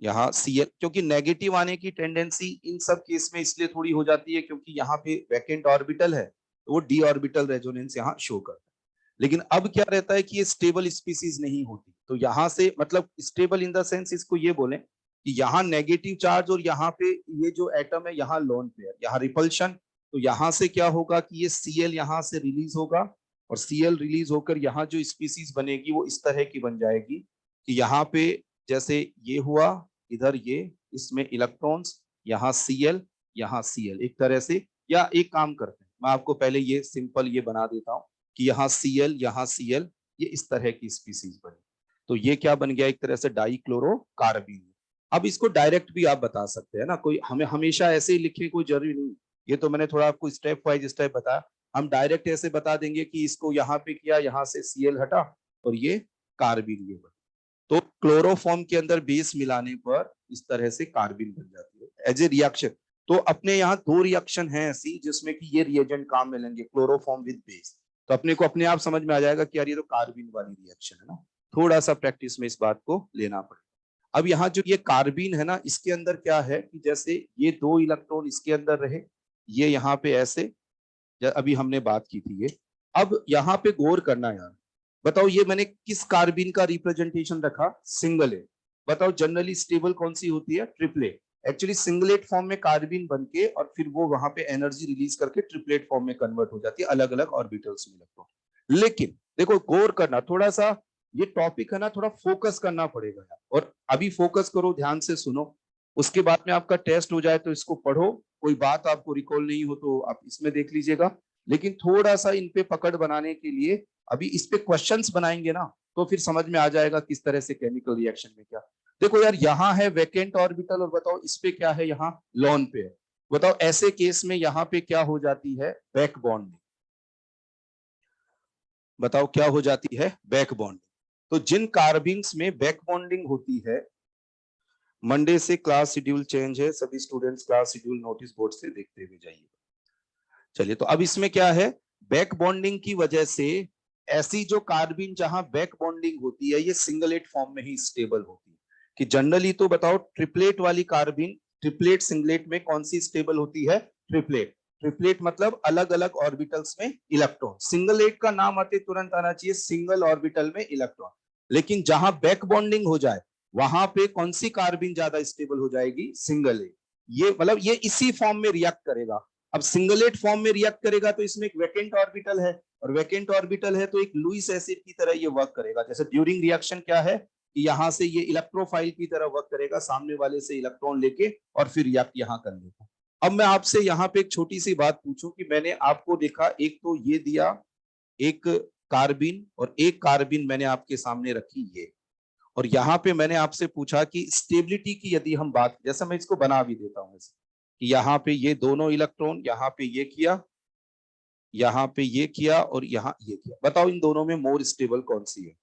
यहाँ Cl, क्योंकि नेगेटिव आने की टेंडेंसी इन सब केस में इसलिए थोड़ी हो जाती है क्योंकि यहाँ पे वैकेंट ऑर्बिटल है, तो वो डी ऑर्बिटल रेजोनेंस यहाँ शो करता है। लेकिन अब क्या रहता है कि ये स्टेबल स्पीसीज नहीं होती, तो यहाँ से मतलब स्टेबल इन द सेंस इसको ये बोले कि यहाँ नेगेटिव चार्ज और यहाँ पे ये जो एटम है यहाँ लोन पेयर, यहाँ रिपल्शन, तो यहाँ से क्या होगा कि ये Cl यहाँ से रिलीज होगा और Cl रिलीज होकर यहाँ जो स्पीसीज बनेगी वो इस तरह की बन जाएगी कि यहाँ पे जैसे ये हुआ, इधर ये, इसमें इलेक्ट्रॉन्स, यहाँ Cl, यहाँ Cl, एक तरह से। या एक काम करते हैं, मैं आपको पहले ये सिंपल ये बना देता हूँ कि यहाँ Cl, यहाँ Cl, ये इस तरह की स्पीसीज बनी। तो ये क्या बन गया, एक तरह से डाइक्लोरोकार्बीन। अब इसको डायरेक्ट भी आप बता सकते हैं ना, कोई हमें हमेशा ऐसे ही लिखे कोई जरूरी नहीं, ये तो मैंने थोड़ा आपको स्टेप वाइज स्टेप बताया। हम डायरेक्ट ऐसे बता देंगे कि इसको यहाँ पे किया, यहाँ से Cl हटा और ये कार्बिन ये बना। तो क्लोरोफॉर्म के अंदर बेस मिलाने पर इस तरह से कार्बिन बन जाती है एज ए रिएक्शन। तो अपने यहाँ 2 रिएक्शन है ऐसी जिसमें कि ये रिएजेंट काम में लेंगे, क्लोरोफॉर्म विद बेस। तो अपने को अपने आप समझ में आ जाएगा कि यार ये तो कार्बिन वाली रिएक्शन है ना। थोड़ा सा प्रैक्टिस में इस बात को लेना पड़ेगा। अब यहाँ जो ये कार्बिन है ना, इसके अंदर क्या है कि जैसे ये 2 इलेक्ट्रॉन इसके अंदर रहे, ये यहाँ पे ऐसे, अभी हमने बात की थी ये। अब यहाँ पे गौर करना यार, बताओ ये मैंने किस कार्बिन का रिप्रेजेंटेशन रखा, सिंगल है। बताओ जनरली स्टेबल कौन सी होती है, ट्रिपलेट। एक्चुअली सिंगलेट फॉर्म में कार्बिन बनके और फिर वो वहां पे एनर्जी रिलीज करके ट्रिपलेट फॉर्म में कन्वर्ट हो जाती है, अलग अलग ऑर्बिटल्स में इलेक्ट्रॉन। लेकिन देखो गौर करना थोड़ा सा, ये टॉपिक है ना, थोड़ा फोकस करना पड़ेगा यार। और अभी फोकस करो, ध्यान से सुनो, उसके बाद में आपका टेस्ट हो जाए तो इसको पढ़ो, कोई बात आपको रिकॉल नहीं हो तो आप इसमें देख लीजिएगा। लेकिन थोड़ा सा इन पे पकड़ बनाने के लिए अभी इस पे क्वेश्चंस बनाएंगे ना, तो फिर समझ में आ जाएगा किस तरह से केमिकल रिएक्शन में क्या। देखो यार यहाँ है वैकेंट ऑर्बिटल और बताओ इस पे क्या है, यहाँ लोन पेयर। बताओ ऐसे केस में यहाँ पे क्या हो जाती है, बैक बॉन्डिंग। बताओ क्या हो जाती है, बैक बॉन्डिंग। तो जिन कार्बिन्स में बैक बॉन्डिंग होती है, मंडे से क्लास शेड्यूल चेंज है, सभी students class schedule notice board से देखते हुए जाइए। चलिए तो अब इसमें क्या है, बैक बॉन्डिंग की वजह से ऐसी जो कार्बिन जहां बैक बॉन्डिंग होती है ये सिंगलेट फॉर्म में ही स्टेबल होती है। कि जनरली तो बताओ ट्रिपलेट वाली कार्बिन, ट्रिपलेट सिंगलेट में कौन सी स्टेबल होती है? ट्रिपलेट। ट्रिपलेट मतलब अलग अलग ऑर्बिटल्स में इलेक्ट्रॉन। सिंगलेट का नाम आते तुरंत आना चाहिए सिंगल ऑर्बिटल में इलेक्ट्रॉन। लेकिन जहां बैक बॉन्डिंग हो जाए वहां पे कौन सी कार्बिन ज्यादा स्टेबल हो जाएगी? सिंगलेट। ये मतलब ये इसी फॉर्म में रिएक्ट करेगा। अब सिंगलेट फॉर्म में रिएक्ट करेगा तो इसमें एक वैकेंट ऑर्बिटल है, और वैकेंट ऑर्बिटल है तो एक लुईस एसिड की तरह ये वर्क करेगा। जैसे ड्यूरिंग रिएक्शन क्या है कि यहां से ये इलेक्ट्रोफाइल की तरह वर्क करेगा, सामने वाले से इलेक्ट्रॉन लेके और फिर रिएक्ट यहां कर लेगा। अब मैं आपसे यहाँ पे एक छोटी सी बात पूछूं कि मैंने आपको देखा एक तो ये दिया एक कार्बिन, और एक कार्बिन मैंने आपके सामने रखी ये, और यहाँ पे मैंने आपसे पूछा कि स्टेबिलिटी की यदि हम बात, जैसे मैं इसको बना भी देता हूं कि यहाँ पे ये दोनों इलेक्ट्रॉन यहाँ पे ये किया, यहाँ पे ये किया और यहाँ ये किया, बताओ इन दोनों में मोर स्टेबल कौन सी है?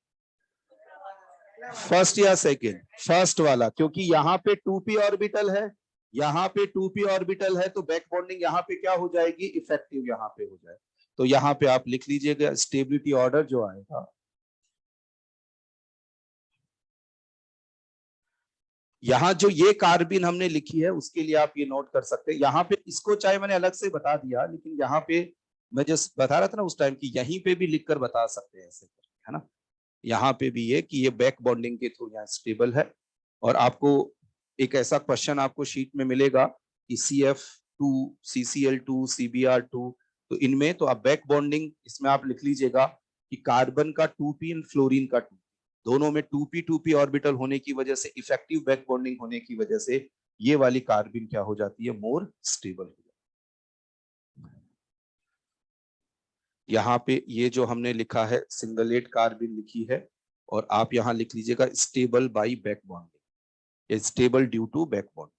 फर्स्ट या सेकेंड? फर्स्ट वाला, क्योंकि यहाँ पे 2p ऑर्बिटल है, यहाँ पे 2p ऑर्बिटल है, तो बैक बॉन्डिंग यहाँ पे क्या हो जाएगी? इफेक्टिव यहाँ पे हो जाए। तो यहाँ पे आप लिख लीजिएगा स्टेबिलिटी ऑर्डर जो आएगा, यहाँ जो ये कार्बिन हमने लिखी है उसके लिए आप ये नोट कर सकते हैं। यहाँ पे इसको चाहे मैंने अलग से बता दिया, लेकिन यहाँ पे मैं जस्ट बता रहा था ना उस टाइम की, यहीं पे भी लिखकर बता सकते हैं ऐसे, है ना? यहाँ पे भी ये कि ये बैक बॉन्डिंग के थ्रू यहाँ स्टेबल है। और आपको एक ऐसा क्वेश्चन आपको शीट में मिलेगा कि CF2, CCl2, CBr2, तो इनमें तो आप बैक बॉन्डिंग इसमें आप लिख लीजिएगा कि कार्बन का 2p और फ्लोरीन का 2p, दोनों में 2p ऑर्बिटल होने की वजह से, इफेक्टिव बैक बॉन्डिंग होने की वजह से ये वाली कार्बन क्या हो जाती है? मोर स्टेबल हो जाती है। यहाँ पे ये जो हमने लिखा है सिंगलेट कार्बिन लिखी है, और आप यहाँ लिख लीजिएगा stable by back bonding, stable due to back bonding.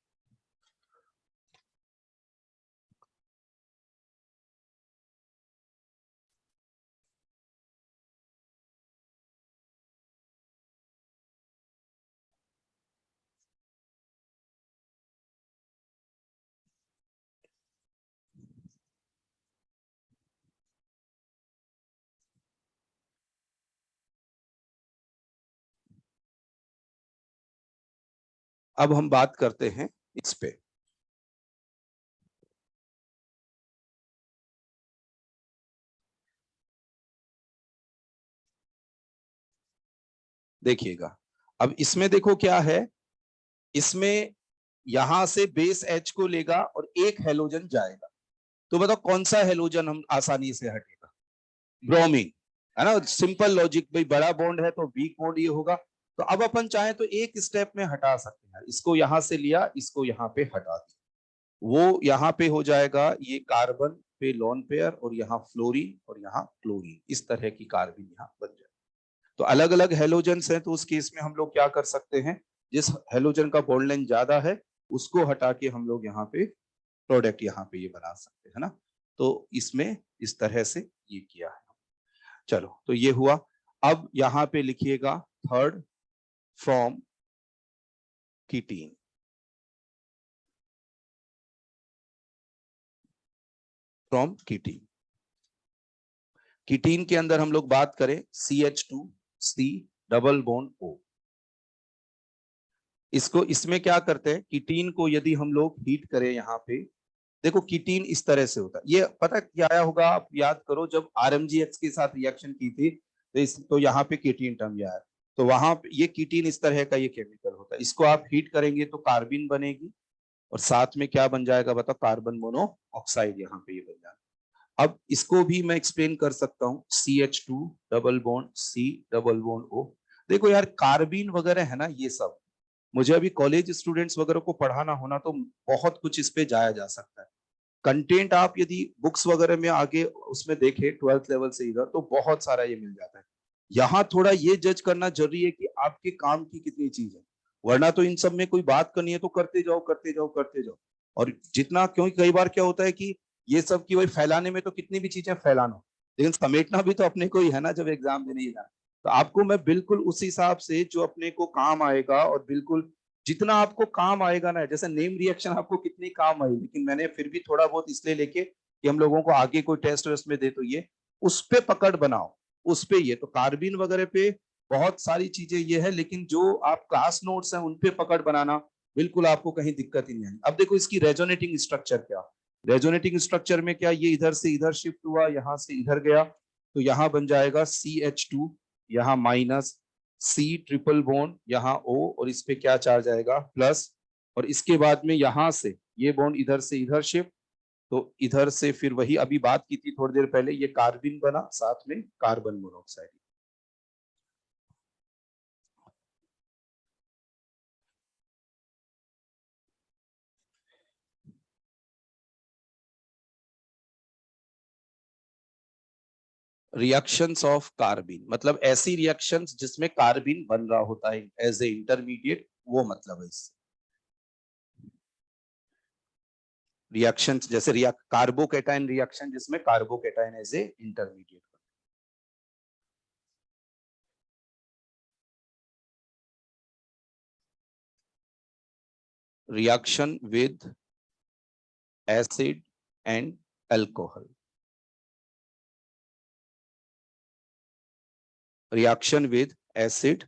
अब हम बात करते हैं इस पे। देखिएगा, अब इसमें देखो क्या है, इसमें यहां से बेस H को लेगा और एक हेलोजन जाएगा, तो बताओ कौन सा हेलोजन हम आसानी से हटेगा? ब्रोमीन, है ना? सिंपल लॉजिक, भाई बड़ा बॉन्ड है तो वीक बॉन्ड ये होगा। तो अब अपन चाहे तो एक स्टेप में हटा सकते हैं, इसको यहां से लिया, इसको यहाँ पे हटा दिया, वो यहाँ पे हो जाएगा ये कार्बन पे लोन पेयर, और यहाँ फ्लोरीन और यहाँ क्लोरीन, इस तरह की कार्बन यहाँ बन जाए। तो अलग अलग हेलोजेंस हैं, तो उस केस में हम लोग क्या कर सकते हैं, जिस हेलोजन का बॉन्ड लेंथ ज्यादा है उसको हटा के हम लोग यहाँ पे प्रोडक्ट यहाँ पे ये बना सकते हैं ना। तो इसमें इस तरह से ये किया है। चलो, तो ये हुआ। अब यहाँ पे लिखिएगा थर्ड, फ्रॉम कीटीन। फ्रॉम कीटीन, कीटीन के अंदर हम लोग बात करें CH2C डबल बॉन्ड O। इसको इसमें क्या करते हैं, कीटीन को यदि हम लोग हीट करें, यहाँ पे देखो कीटीन इस तरह से होता है, ये पता क्या आया होगा, आप याद करो जब RMGX के साथ रिएक्शन की थी तो यहाँ पे कीटीन टर्म आया, तो वहां ये कीटीन इस तरह का ये केमिकल होता है। इसको आप हीट करेंगे तो कार्बिन बनेगी, और साथ में क्या बन जाएगा बताओ? कार्बन मोनोऑक्साइड यहाँ पे ये बन जाएगा। अब इसको भी मैं एक्सप्लेन कर सकता हूँ, CH2 double bond C double bond O। देखो यार, कार्बिन वगैरह है ना, ये सब मुझे अभी कॉलेज स्टूडेंट्स वगैरह को पढ़ाना होना तो बहुत कुछ इस पे जाया जा सकता है। कंटेंट आप यदि बुक्स वगैरह में आगे उसमें देखें 12th लेवल से इधर, तो बहुत सारा ये मिल जाता है। यहाँ थोड़ा ये जज करना जरूरी है कि आपके काम की कितनी चीज है, वरना तो इन सब में कोई बात करनी है तो करते जाओ करते जाओ करते जाओ। और जितना, क्योंकि कई बार क्या होता है कि ये सब की वही फैलाने में तो कितनी भी चीजें फैलाना, लेकिन समेटना भी तो अपने को ही है ना, जब एग्जाम देने ही जाना। तो आपको मैं बिल्कुल उस हिसाब से जो अपने को काम आएगा, और बिल्कुल जितना आपको काम आएगा ना, जैसे नेम रिएक्शन आपको कितनी काम आई, लेकिन मैंने फिर भी थोड़ा बहुत इसलिए लेके कि हम लोगों को आगे कोई टेस्ट वेस्ट में दे, तो ये उस पे पकड़ बनाओ। उस पे ये तो कार्बिन वगैरह पे बहुत सारी चीजें ये है, लेकिन जो आप क्लास नोट्स हैं उन पे पकड़ बनाना बिल्कुल आपको कहीं दिक्कत ही नहीं है। अब देखो इसकी रेजोनेटिंग स्ट्रक्चर क्या, रेजोनेटिंग स्ट्रक्चर में क्या, ये इधर से इधर शिफ्ट हुआ, यहां से इधर गया, तो यहां बन जाएगा CH2, यहाँ माइनस, C ट्रिपल बॉन्ड, यहाँ O, और इस पे क्या चार्ज आएगा, प्लस, और इसके बाद में यहां से ये बॉन्ड इधर से इधर शिफ्ट, तो इधर से फिर वही अभी बात की थी थोड़ी देर पहले, ये कार्बिन बना, साथ में कार्बन मोनोऑक्साइड। रिएक्शंस ऑफ कार्बिन मतलब ऐसी रिएक्शंस जिसमें कार्बिन बन रहा होता है एज ए इंटरमीडिएट, वो मतलब है इससे। रिएक्शन जैसे कार्बोकेटाइन रिएक्शन जिसमें carbocation as a intermediate. Reaction with acid and alcohol, reaction with acid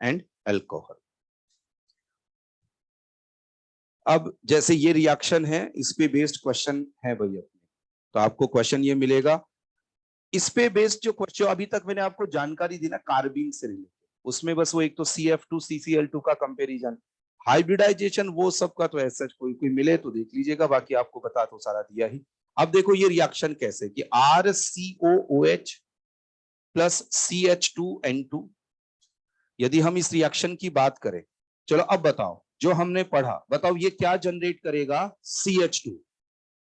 and alcohol. अब जैसे ये रिएक्शन है, इस पे बेस्ड क्वेश्चन है भैया, तो आपको क्वेश्चन ये मिलेगा इस पे बेस्ड, जो क्वेश्चन अभी तक मैंने आपको जानकारी दी ना कार्बिन से रिलेटेड, उसमें बस वो एक तो CF2 CCl2 का कंपैरिजन, हाइब्रिडाइजेशन वो सब का तो ऐसा कोई कोई मिले तो देख लीजिएगा, बाकी आपको बता तो सारा दिया ही। अब देखो ये रिएक्शन कैसे कि RCOOH प्लस CH2N2, यदि हम इस रिएक्शन की बात करें, चलो अब बताओ जो हमने पढ़ा, बताओ ये क्या जनरेट करेगा, CH2,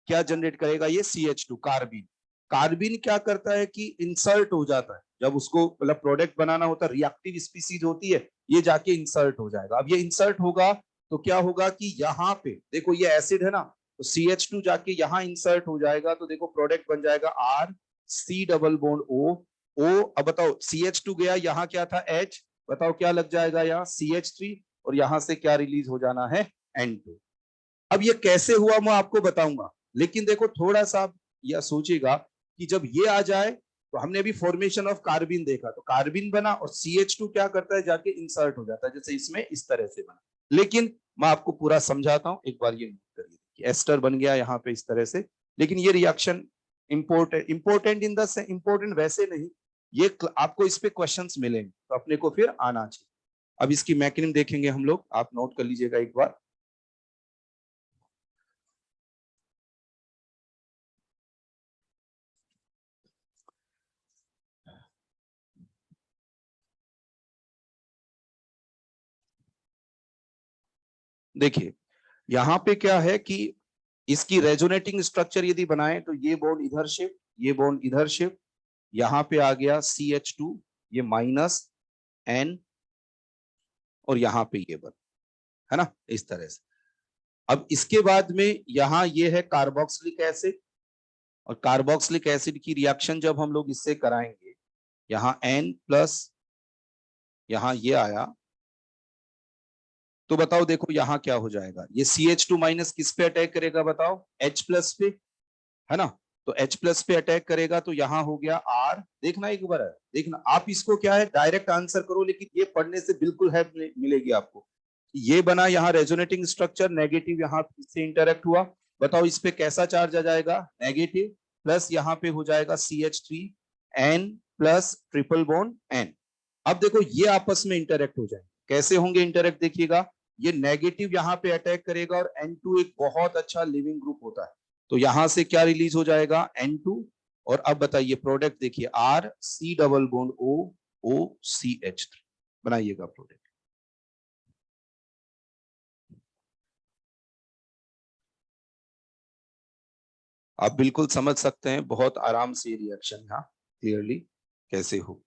क्या जनरेट करेगा ये CH2 कार्बिन। कार्बिन क्या करता है कि इंसर्ट हो जाता है, जब उसको मतलब प्रोडक्ट बनाना होता है, रिएक्टिव स्पीसीज होती है, ये जाके इंसर्ट हो जाएगा। अब ये इंसर्ट होगा तो क्या होगा कि यहाँ पे देखो ये एसिड है ना, तो CH2 जाके यहाँ इंसर्ट हो जाएगा, तो देखो प्रोडक्ट बन जाएगा RC डबल बॉन्ड O। अब बताओ CH2 गया, यहाँ क्या था H, बताओ क्या लग जाएगा यहाँ CH3, और यहाँ से क्या रिलीज हो जाना है N2। अब ये कैसे हुआ मैं आपको बताऊंगा, लेकिन देखो थोड़ा सा यह सोचेगा कि जब ये आ जाए, तो हमने अभी फॉर्मेशन ऑफ कार्बिन देखा, तो कार्बिन बना और CH2 क्या करता है जाके इंसर्ट हो जाता है, जैसे इसमें इस तरह से बना। लेकिन मैं आपको पूरा समझाता हूं, एक बार ये नोट करिए कि एस्टर बन गया यहाँ पे इस तरह से, लेकिन ये reaction important in the important वैसे नहीं, ये आपको इस पे क्वेश्चंस मिलेंगे, तो अपने को फिर आना चाहिए। अब इसकी मैकेनिज्म देखेंगे हम लोग, आप नोट कर लीजिएगा एक बार। देखिए यहाँ पे क्या है कि इसकी रेजोनेटिंग स्ट्रक्चर यदि बनाए, तो ये बॉन्ड इधर शिफ्ट, ये बॉन्ड इधर शिफ्ट, यहाँ पे आ गया CH2, ये माइनस N, और यहाँ पे ये बन, है ना इस तरह से। अब इसके बाद में यहाँ ये है कार्बोक्सिलिक एसिड, और कार्बोक्सिलिक एसिड की रिएक्शन जब हम लोग इससे कराएंगे, यहाँ N प्लस, यहाँ ये आया, तो बताओ देखो यहाँ क्या हो जाएगा, ये CH2 माइनस किस पे अटैक करेगा बताओ, H प्लस पे, है ना, तो H प्लस पे अटैक करेगा, तो यहाँ हो गया R। देखना एक बार है, देखना आप इसको क्या है डायरेक्ट आंसर करो, लेकिन ये पढ़ने से बिल्कुल हेल्प मिलेगी आपको। ये बना यहाँ रेजोनेटिंग स्ट्रक्चर, नेगेटिव यहाँ से इंटरेक्ट हुआ, बताओ इस पे कैसा चार्ज आ जाएगा, नेगेटिव, प्लस यहाँ पे हो जाएगा CH3 N plus triple bond N। अब देखो ये आपस में इंटरेक्ट हो जाए, कैसे होंगे इंटरेक्ट देखिएगा, ये नेगेटिव यहाँ पे अटैक करेगा, और N2 एक बहुत अच्छा लिविंग ग्रुप होता है, तो यहां से क्या रिलीज हो जाएगा N2। और अब बताइए प्रोडक्ट देखिए RC डबल बॉन्ड OCH3, बनाइएगा प्रोडक्ट। आप बिल्कुल समझ सकते हैं बहुत आराम से रिएक्शन यहाँ क्लियरली कैसे हो।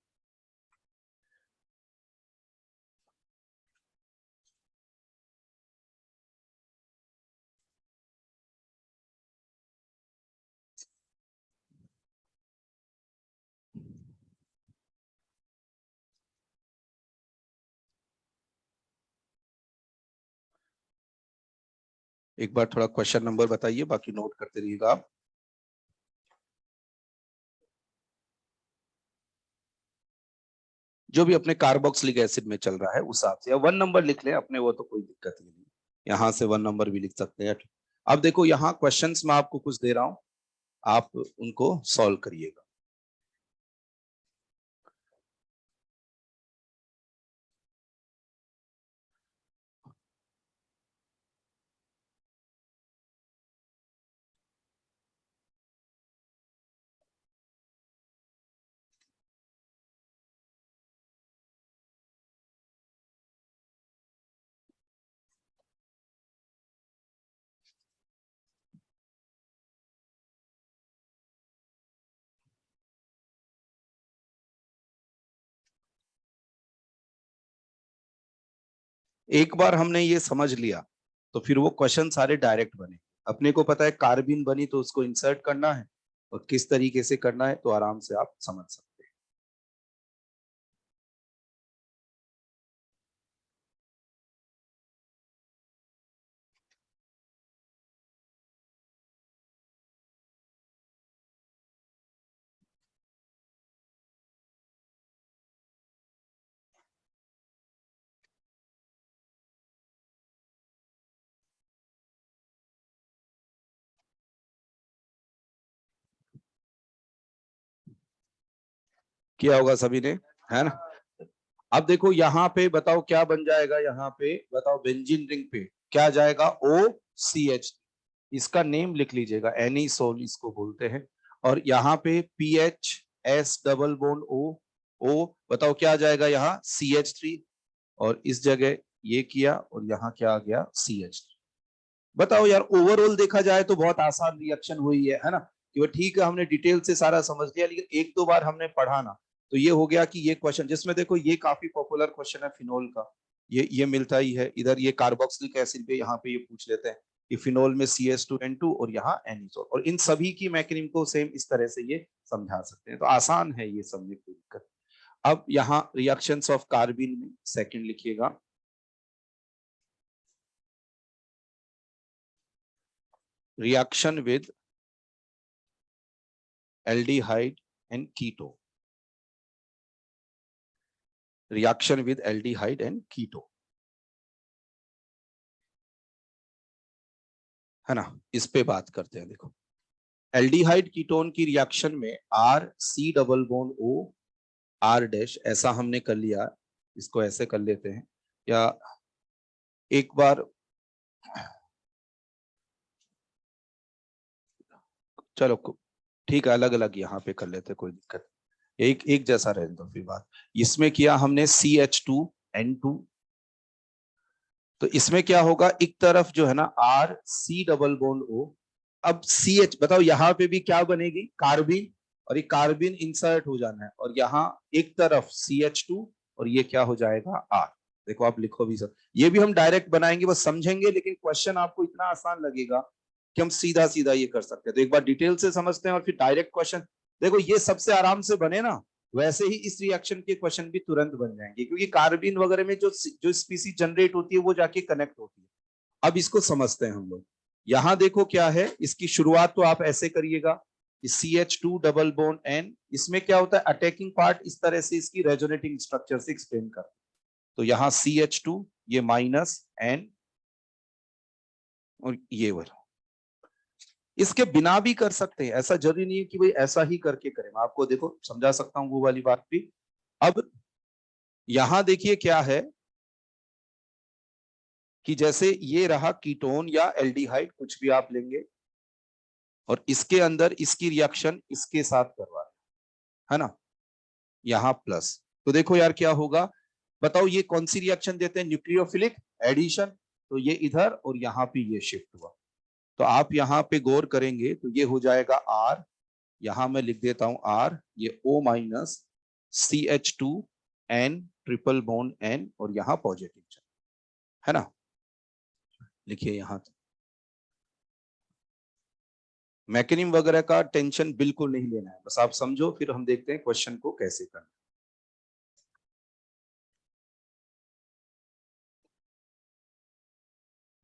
एक बार थोड़ा क्वेश्चन नंबर बताइए, बाकी नोट करते रहिएगा आप। जो भी अपने कार्बोक्सिलिक एसिड में चल रहा है उस हिसाब से, या 1 नंबर लिख लें अपने, वो तो कोई दिक्कत ही नहीं, यहाँ से 1 नंबर भी लिख सकते हैं। अब देखो यहाँ क्वेश्चंस में आपको कुछ दे रहा हूं, आप उनको सॉल्व करिएगा। एक बार हमने ये समझ लिया तो फिर वो क्वेश्चन सारे डायरेक्ट बने। अपने को पता है कार्बिन बनी तो उसको इंसर्ट करना है, और किस तरीके से करना है तो आराम से आप समझ सकते हैं। किया होगा सभी ने, है ना। अब देखो यहाँ पे बताओ क्या बन जाएगा, यहाँ पे बताओ बेंजीन रिंग पे क्या जाएगा, OCH। इसका नेम लिख लीजिएगा, एनीसोल इसको बोलते हैं। और यहाँ पे PHS डबल बॉन्ड O बताओ क्या आ जाएगा यहाँ, CH3। और इस जगह ये किया और यहाँ क्या आ गया, CH3। बताओ यार, ओवरऑल देखा जाए तो बहुत आसान रिएक्शन हुई है ना, कि वो ठीक है हमने डिटेल से सारा समझ लिया, लेकिन एक दो बार हमने पढ़ा ना, तो ये हो गया कि ये क्वेश्चन जिसमें देखो ये काफी पॉपुलर क्वेश्चन है फिनोल का, ये मिलता ही है इधर, ये कार्बोक्सिलिक एसिड पे यहाँ पे ये पूछ लेते हैं कि फिनोल में CH2N2 और यहाँ एनिसोल, और इन सभी की मैकेनिज्म को सेम इस तरह से ये समझा सकते हैं, तो आसान है ये समझने की दिक्कत। अब यहाँ रिएक्शंस ऑफ कार्बिन में सेकंड लिखिएगा, reaction with aldehyde and keto, reaction with aldehyde and keto, है ना। इस पे बात करते हैं। देखो एल्डिहाइड कीटोन की रिएक्शन में RC double bond O R dash, ऐसा हमने कर लिया, इसको ऐसे कर लेते हैं, या एक बार चलो ठीक है, अलग अलग यहाँ पे कर लेते, कोई दिक्कत, एक एक जैसा रहने दो फिर बात। इसमें किया हमने CH2N2, तो इसमें क्या होगा, एक तरफ जो है ना RC डबल बॉन्ड O, अब CH बताओ यहाँ पे भी क्या बनेगी, कार्बिन, और ये कार्बिन इंसर्ट हो जाना है, और यहाँ एक तरफ CH2 और ये क्या हो जाएगा R। देखो आप लिखो भी सर, ये भी हम डायरेक्ट बनाएंगे, बस समझेंगे, लेकिन क्वेश्चन आपको इतना आसान लगेगा कि हम सीधा सीधा ये कर सकते हैं। तो एक बार डिटेल से समझते हैं और फिर डायरेक्ट क्वेश्चन। देखो ये सबसे आराम से बने ना, वैसे ही इस रिएक्शन के क्वेश्चन भी तुरंत बन जाएंगे, क्योंकि कार्बिन वगैरह में जो जो स्पीसीज जनरेट होती है वो जाके कनेक्ट होती है। अब इसको समझते हैं हम लोग। यहां देखो क्या है, इसकी शुरुआत तो आप ऐसे करिएगा, CH2 डबल बॉन्ड N, इसमें क्या होता है अटैकिंग पार्ट, इस तरह से इसकी रेजोनेटिंग स्ट्रक्चर से एक्सप्लेन कर। तो यहाँ CH2 ये माइनस N, और ये वाला, इसके बिना भी कर सकते हैं, ऐसा जरूरी नहीं है कि भाई ऐसा ही करके करें, मैं आपको देखो समझा सकता हूं वो वाली बात भी। अब यहां देखिए क्या है कि जैसे ये रहा कीटोन या एल्डिहाइड, कुछ भी आप लेंगे, और इसके अंदर इसकी रिएक्शन इसके साथ करवा है ना, यहाँ प्लस। तो देखो यार क्या होगा, बताओ ये कौन सी रिएक्शन देते हैं, न्यूक्लियोफिलिक एडिशन, तो ये इधर और यहाँ पे ये शिफ्ट हुआ। तो आप यहाँ पे गौर करेंगे तो ये हो जाएगा R, यहां मैं लिख देता हूं R, ये O minus CH2N triple bond N, और यहाँ पॉजिटिव है ना। लिखिए यहाँ, मैकेनिज्म वगैरह का टेंशन बिल्कुल नहीं लेना है, बस आप समझो, फिर हम देखते हैं क्वेश्चन को कैसे करना।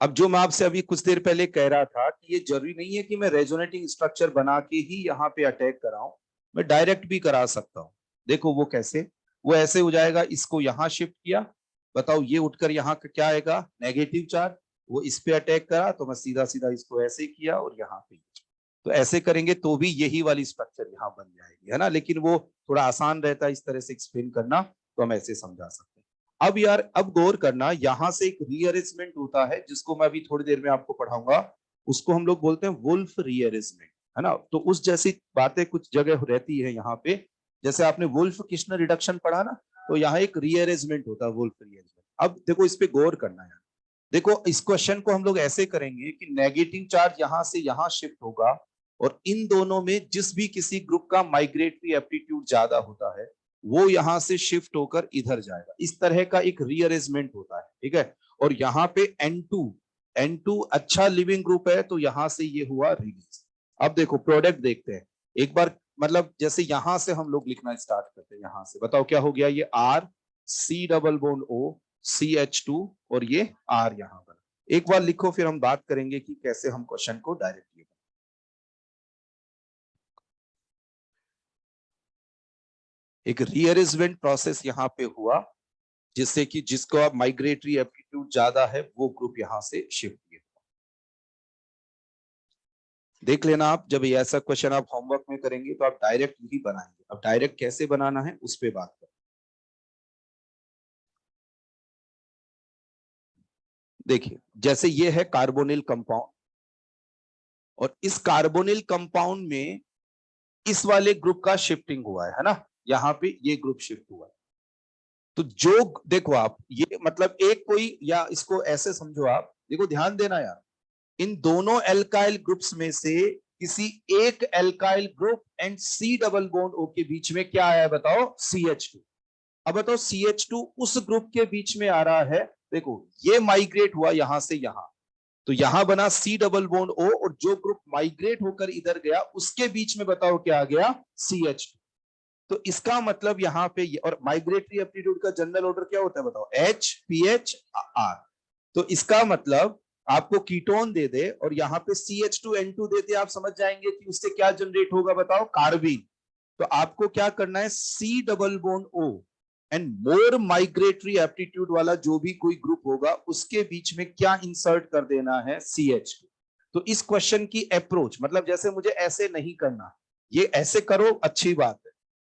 अब जो मैं आपसे अभी कुछ देर पहले कह रहा था कि ये जरूरी नहीं है कि मैं रेजोनेटिंग स्ट्रक्चर बना के ही यहाँ पे अटैक कराऊं, मैं डायरेक्ट भी करा सकता हूं। देखो वो कैसे, वो ऐसे हो जाएगा, इसको यहाँ शिफ्ट किया, बताओ ये उठकर यहाँ का क्या आएगा, नेगेटिव चार्ज, वो इस पे अटैक करा तो मैं सीधा सीधा इसको ऐसे किया और यहाँ पे, तो ऐसे करेंगे तो भी यही वाली स्ट्रक्चर यहाँ बन जाएगी, है ना। लेकिन वो थोड़ा आसान रहता है इस तरह से एक्सप्लेन करना, तो हम ऐसे समझा सकते हैं। अब यार अब गौर करना, यहाँ से एक रीअरेंजमेंट होता है जिसको मैं अभी थोड़ी देर में आपको पढ़ाऊंगा, उसको हम लोग बोलते हैं वुल्फ रीअरेंजमेंट, है ना। तो उस जैसी बातें कुछ जगह रहती है यहाँ पे, जैसे आपने वुल्फ किश्नर रिडक्शन पढ़ा ना, तो यहाँ एक रीअरेंजमेंट होता है, वुल्फ रीअरेंजमेंट। अब देखो इस पे गौर करना है, देखो इस क्वेश्चन को हम लोग ऐसे करेंगे कि नेगेटिव चार्ज यहां से यहां शिफ्ट होगा, और इन दोनों में जिस भी किसी ग्रुप का माइग्रेटरी एप्टीट्यूड ज्यादा होता है वो यहां से शिफ्ट होकर इधर जाएगा, इस तरह का एक रीअरेंजमेंट होता है, ठीक है। और यहाँ पे N2 अच्छा लिविंग ग्रुप है, तो यहां से ये हुआ रिलीज। अब देखो प्रोडक्ट देखते हैं एक बार, मतलब जैसे यहां से हम लोग लिखना स्टार्ट करते हैं, यहां से बताओ क्या हो गया, ये R C double bond O CH2 और ये R यहां पर। एक बार लिखो फिर हम बात करेंगे कि कैसे हम क्वेश्चन को डायरेक्टली, एक रीअरेंजमेंट प्रोसेस यहाँ पे हुआ जिससे कि जिसको आप माइग्रेटरी एप्टीट्यूड ज्यादा है वो ग्रुप यहां से शिफ्ट किया। देख लेना आप, जब ये ऐसा क्वेश्चन आप होमवर्क में करेंगे तो आप डायरेक्ट ही बनाएंगे। अब डायरेक्ट कैसे बनाना है उस पर बात करें। देखिए जैसे ये है कार्बोनिल कंपाउंड, और इस कार्बोनिल कंपाउंड में इस वाले ग्रुप का शिफ्टिंग हुआ है ना, यहाँ पे ये ग्रुप शिफ्ट हुआ है। तो जो देखो आप ये मतलब एक कोई, या इसको ऐसे समझो आप, देखो ध्यान देना यार, इन दोनों एल्काइल ग्रुप्स में से किसी एक alkyl group and C double bond O के बीच में क्या आया है बताओ, CH2। अब बताओ CH2 उस ग्रुप के बीच में आ रहा है, देखो ये माइग्रेट हुआ यहां से यहां, तो यहां बना C डबल बॉन्ड O, और जो ग्रुप माइग्रेट होकर इधर गया उसके बीच में बताओ क्या आ गया, CH2। तो इसका मतलब यहाँ पे और माइग्रेटरी एप्टीट्यूड का जनरल ऑर्डर क्या होता है बताओ, HPHR। तो इसका मतलब आपको कीटोन दे दे और यहाँ पे CH2N2 दे दे, आप समझ जाएंगे कि उससे क्या जनरेट होगा बताओ, कार्बीन। तो आपको क्या करना है, C double bond O and more migratory aptitude वाला जो भी कोई ग्रुप होगा उसके बीच में क्या इंसर्ट कर देना है, CH2। तो इस क्वेश्चन की अप्रोच मतलब जैसे मुझे ऐसे नहीं करना, ये ऐसे करो अच्छी बात है,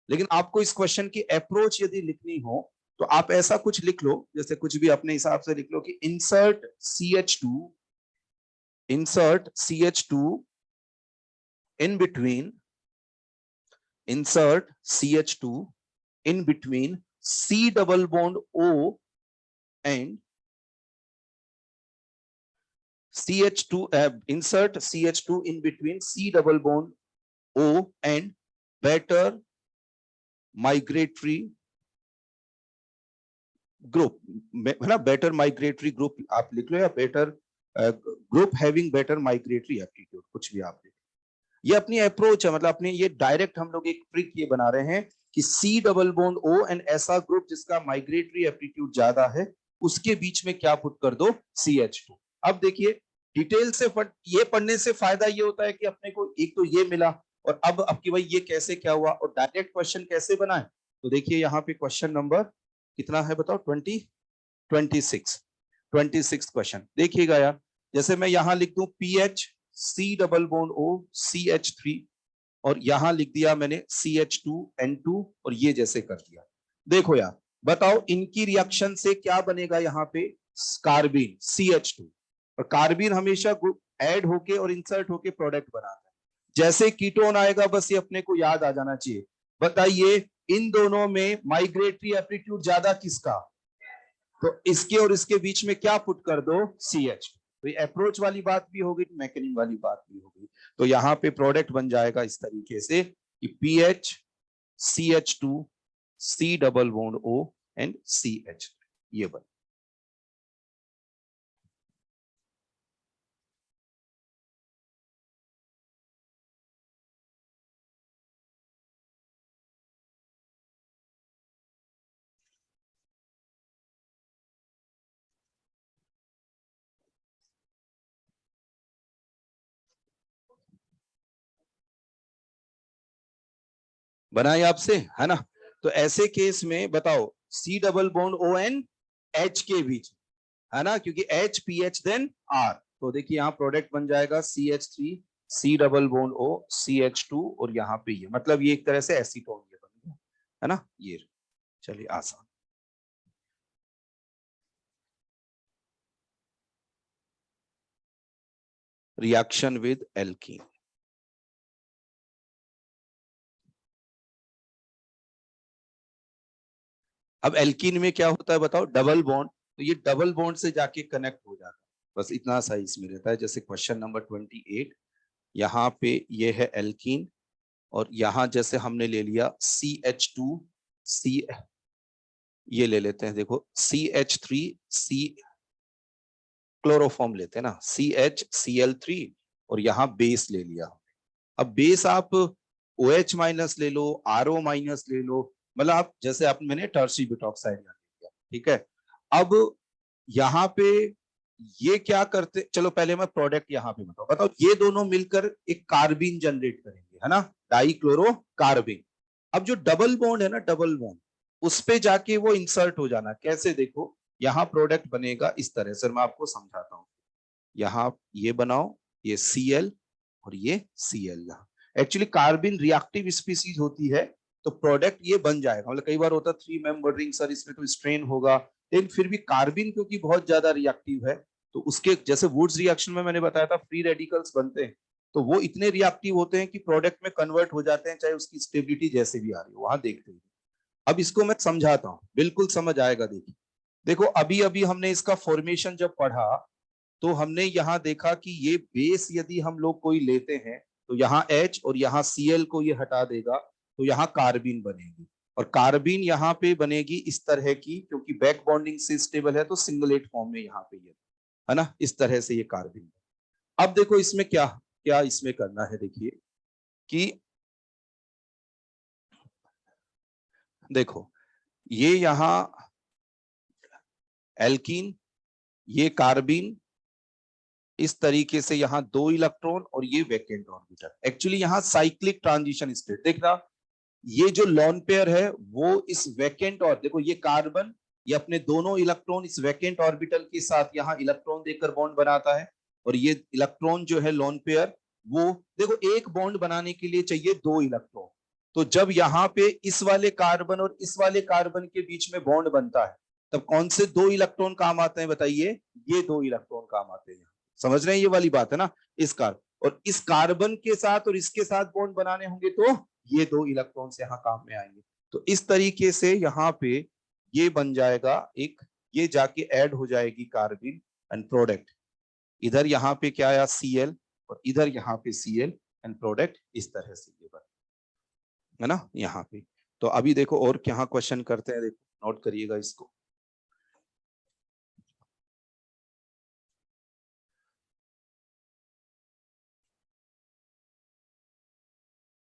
लेकिन आपको इस क्वेश्चन की अप्रोच यदि लिखनी हो तो आप ऐसा कुछ लिख लो, जैसे कुछ भी अपने हिसाब से लिख लो कि insert CH2 in between, insert CH2 in between C double bond O and CH2, insert CH2 in between C double bond O and better migratory group, है ना, बेटर माइग्रेटरी ग्रुप आप लिख लो, या better group having better migratory aptitude, कुछ भी आप लिख। ये अपनी अप्रोच है, मतलब अपनी ये डायरेक्ट हम लोग एक ट्रिक ये बना रहे हैं कि C double bond O and ऐसा ग्रुप जिसका माइग्रेटरी एप्टीट्यूड ज्यादा है उसके बीच में क्या पुट कर दो, CH2। अब देखिए डिटेल से ये पढ़ने से फायदा ये होता है कि अपने को एक तो ये मिला, और अब कि भाई ये कैसे क्या हुआ और डायरेक्ट क्वेश्चन कैसे बनाए। तो देखिए यहाँ पे क्वेश्चन नंबर कितना है बताओ, 26 क्वेश्चन देखिएगा यार। जैसे मैं यहां लिख दूं PH C double bond O CH3, और यहां लिख दिया मैंने CH2N2, और ये जैसे कर दिया। देखो यार बताओ इनकी रिएक्शन से क्या बनेगा, यहाँ पे कार्बीन CH2, और कार्बीन हमेशा ऐड होके और इंसर्ट होके प्रोडक्ट बनाता है। जैसे कीटोन आएगा बस ये अपने को याद आ जाना चाहिए। बताइए इन दोनों में माइग्रेटरी एप्टीट्यूड ज्यादा किसका, तो इसके और इसके बीच में क्या पुट कर दो, CH। तो ये अप्रोच वाली बात भी होगी, मैकेनिंग वाली बात भी होगी। तो यहाँ पे प्रोडक्ट बन जाएगा इस तरीके से कि PH CH2 C double bond O and CH, ये बन। बनाए आपसे, है ना। तो ऐसे केस में बताओ C double bond O N H के बीच, है ना, क्योंकि H P H then R. तो देखिए यहाँ प्रोडक्ट बन जाएगा C H three C double bond O C H two, और यहाँ पे ये मतलब ये एक तरह से एसीटोन ये बन गया, है ना ये। चलिए आसान। Reaction with alkene. अब एल्कीन में क्या होता है बताओ, डबल बॉन्ड, तो ये डबल बॉन्ड से जाके कनेक्ट हो जाता है, बस इतना सा इसमें रहता है। जैसे क्वेश्चन नंबर 28, यहाँ पे ये है एल्कीन, और यहाँ जैसे हमने ले लिया CH2 सी, ये ले लेते हैं देखो CH3 सी, क्लोरोफॉर्म लेते हैं ना CHCl3, और यहाँ बेस ले लिया। अब बेस आप OH माइनस ले लो, RO माइनस ले लो, मतलब आप जैसे आप मैंने टर्शी ब्यूटॉक्साइड ले लिया, ठीक है। अब यहाँ पे ये क्या करते, चलो पहले मैं प्रोडक्ट यहाँ पे बताओ, ये दोनों मिलकर एक कार्बिन जनरेट करेंगे, है ना, डाइक्लोरो कार्बिन। अब जो डबल बॉन्ड है ना, डबल बॉन्ड उस पे जाके वो इंसर्ट हो जाना, कैसे देखो, यहाँ प्रोडक्ट बनेगा इस तरह से, मैं आपको समझाता हूँ। यहाँ ये बनाओ, ये Cl और ये Cl। यहाँ एक्चुअली कार्बिन रिएक्टिव स्पीसीज होती है, तो प्रोडक्ट ये बन जाएगा। मतलब कई बार होता है 3 मेंबर रिंग सर, इसमें तो स्ट्रेन होगा, लेकिन फिर भी कार्बिन क्योंकि बहुत ज्यादा रिएक्टिव है, तो उसके जैसे वुड्स रिएक्शन में मैंने बताया था फ्री रेडिकल्स बनते हैं, तो वो इतने रिएक्टिव होते हैं कि प्रोडक्ट में कन्वर्ट हो जाते हैं, चाहे उसकी स्टेबिलिटी जैसे भी आ रही हो, वहां देखते हैं। अब इसको मैं समझाता हूँ, बिल्कुल समझ आएगा। देखिए देखो, अभी अभी हमने इसका फॉर्मेशन जब पढ़ा, तो हमने यहाँ देखा कि ये बेस यदि हम लोग कोई लेते हैं, तो यहाँ H और यहाँ Cl को ये हटा देगा, तो यहाँ कार्बिन बनेगी, और कार्बिन यहाँ पे बनेगी इस तरह की, क्योंकि बैक बॉन्डिंग से स्टेबल है, तो सिंगलेट फॉर्म में यहाँ पे ये, है ना, इस तरह से ये कार्बिन। अब देखो इसमें क्या क्या इसमें करना है, देखिए कि देखो ये यहाँ एल्कीन, ये कार्बिन, इस तरीके से यहाँ 2 इलेक्ट्रॉन और ये वैकेंट ऑर्बिटल। एक्चुअली यहाँ साइक्लिक ट्रांजिशन स्टेट देखना, ये जो लॉन पेयर है वो इस वैकेंट, और देखो ये कार्बन, ये अपने दोनों इलेक्ट्रॉन इस वैकेंट ऑर्बिटल के साथ यहाँ इलेक्ट्रॉन देकर बॉन्ड बनाता है, और ये इलेक्ट्रॉन जो है लॉन पेयर, वो देखो एक बॉन्ड बनाने के लिए चाहिए 2 इलेक्ट्रॉन। तो जब यहाँ पे इस वाले कार्बन और इस वाले कार्बन के बीच में बॉन्ड बनता है, तब कौन से 2 इलेक्ट्रॉन काम आते हैं बताइए, ये 2 इलेक्ट्रॉन काम आते हैं। समझ रहे हैं ये वाली बात है ना, इस कार्बन और इस कार्बन के साथ और इसके साथ बॉन्ड बनाने होंगे, तो ये 2 इलेक्ट्रॉन यहाँ काम में आएंगे। तो इस तरीके से यहाँ पे ये बन जाएगा एक, ये जाके ऐड हो जाएगी कार्बिन एंड प्रोडक्ट, इधर यहाँ पे क्या आया Cl, और इधर यहाँ पे Cl एंड प्रोडक्ट, इस तरह से ये बन, है ना यहाँ पे। तो अभी देखो और क्या क्वेश्चन करते हैं, देखो नोट करिएगा इसको।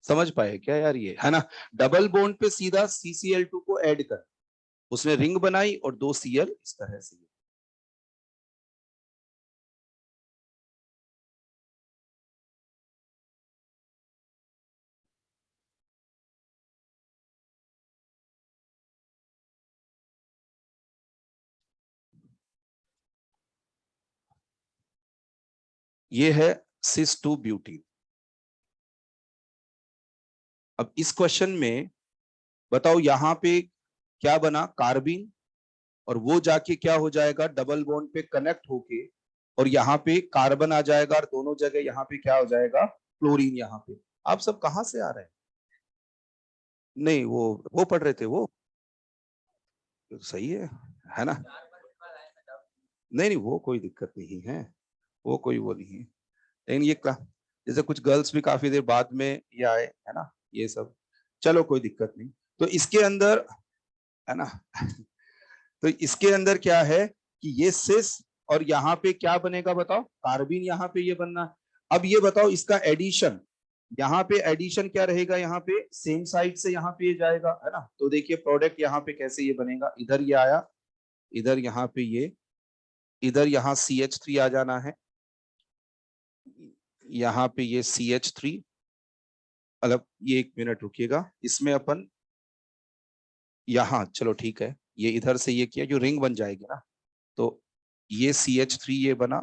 समझ पाए क्या यार, ये है ना, डबल बॉन्ड पे सीधा CCl2 को ऐड कर, उसने रिंग बनाई और 2 Cl इस तरह से। ये है सिस 2 ब्यूटीन। अब इस क्वेश्चन में बताओ यहाँ पे क्या बना, कार्बिन, और वो जाके क्या हो जाएगा, डबल बॉन्ड पे कनेक्ट होके, और यहाँ पे कार्बन आ जाएगा, और दोनों जगह यहाँ पे क्या हो जाएगा, क्लोरीन। यहाँ पे आप सब कहां से आ रहे हैं, नहीं वो पढ़ रहे थे वो, सही है ना, नहीं नहीं वो कोई दिक्कत नहीं है, वो कोई वो नहीं है, लेकिन ये जैसे कुछ गर्ल्स भी काफी देर बाद में ये आए, है ना, ये सब, चलो कोई दिक्कत नहीं। तो इसके अंदर, है ना, तो इसके अंदर क्या है कि ये सिस, और यहाँ पे क्या बनेगा बताओ, कार्बिन यहाँ पे ये बनना। अब ये बताओ इसका एडिशन, यहाँ पे एडिशन क्या रहेगा, यहाँ पे सेम साइड से यहाँ पे ये जाएगा, है ना। तो देखिए प्रोडक्ट यहाँ पे कैसे ये बनेगा, इधर ये आया, इधर यहाँ पे ये, इधर यहाँ CH3 आ जाना है, यहाँ पे ये CH3, मतलब ये 1 मिनट रुकिएगा, इसमें अपन यहाँ चलो ठीक है, ये इधर से ये किया जो रिंग बन जाएगी ना, तो ये CH3 ये बना,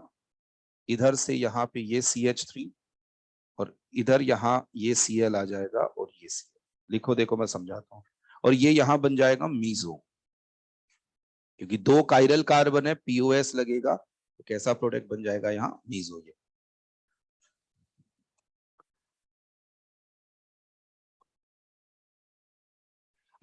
इधर से यहाँ पे ये CH3 और इधर यहाँ ये Cl आ जाएगा और ये Cl। लिखो देखो मैं समझाता हूँ। और ये यहाँ बन जाएगा मीजो, क्योंकि दो कायरल कार्बन है, POS लगेगा तो कैसा प्रोडक्ट बन जाएगा यहाँ, मीजो। ये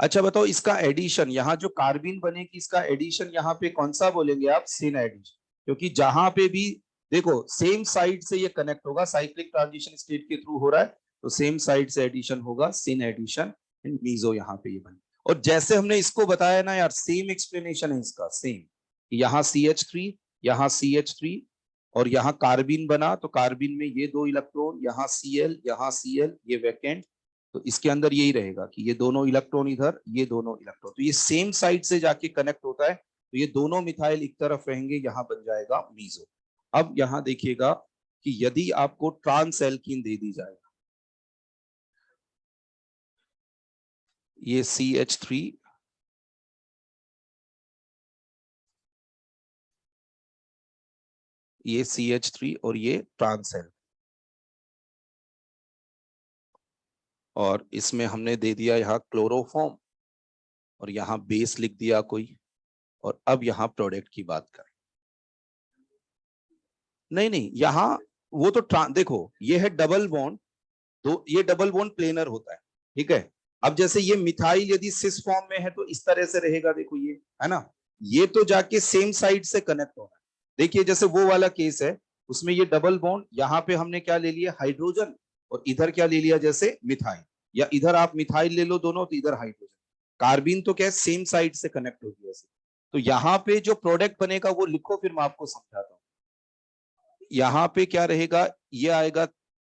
अच्छा बताओ, इसका एडिशन यहाँ जो कार्बिन बनेगी, इसका एडिशन यहाँ पे कौन सा बोलेंगे आप, सिन एडिशन। क्योंकि जहां पे भी देखो सेम साइड से ये कनेक्ट होगा, साइक्लिक ट्रांजिशन स्टेट के थ्रू हो रहा है, तो सेम साइड से एडिशन होगा, सिन एडिशन इन मीजो यहाँ पे ये बने। और जैसे हमने इसको बताया ना यार, सेम एक्सप्लेनेशन है इसका, सेम। यहाँ CH3, यहाँ CH3 और यहाँ कार्बिन बना, तो कार्बिन में ये दो इलेक्ट्रॉन, यहाँ Cl, यहाँ Cl, ये वैकेंट, तो इसके अंदर यही रहेगा कि ये दोनों इलेक्ट्रॉन इधर, ये दोनों इलेक्ट्रॉन, तो ये सेम साइड से जाके कनेक्ट होता है, तो ये दोनों मिथाइल एक तरफ रहेंगे, यहाँ बन जाएगा मीजो। अब यहाँ देखिएगा कि यदि आपको ट्रांस एल्कीन दे दी जाए, ये CH3, ये CH3 और ये ट्रांस एल्कीन, और इसमें हमने दे दिया यहाँ क्लोरोफॉर्म और यहाँ बेस लिख दिया कोई, और अब यहाँ प्रोडक्ट की बात करें। नहीं नहीं, यहाँ वो तो देखो ये है डबल बॉन्ड, तो ये डबल बॉन्ड प्लेनर होता है, ठीक है। अब जैसे ये मिथाइल यदि सिस फॉर्म में है तो इस तरह से रहेगा, देखो ये है ना, ये तो जाके सेम साइड से कनेक्ट होना है। देखिए जैसे वो वाला केस है, उसमें ये डबल बॉन्ड, यहाँ पे हमने क्या ले लिया, हाइड्रोजन, और इधर क्या ले लिया, जैसे मिथाइल, या इधर आप मिथाइल ले लो दोनों, तो इधर हाइड्रोजन। कार्बिन तो क्या सेम साइड से कनेक्ट होगी ऐसे। तो यहाँ पे जो प्रोडक्ट बनेगा वो लिखो, फिर मैं आपको समझाता हूँ। यहाँ पे क्या रहेगा, ये आएगा,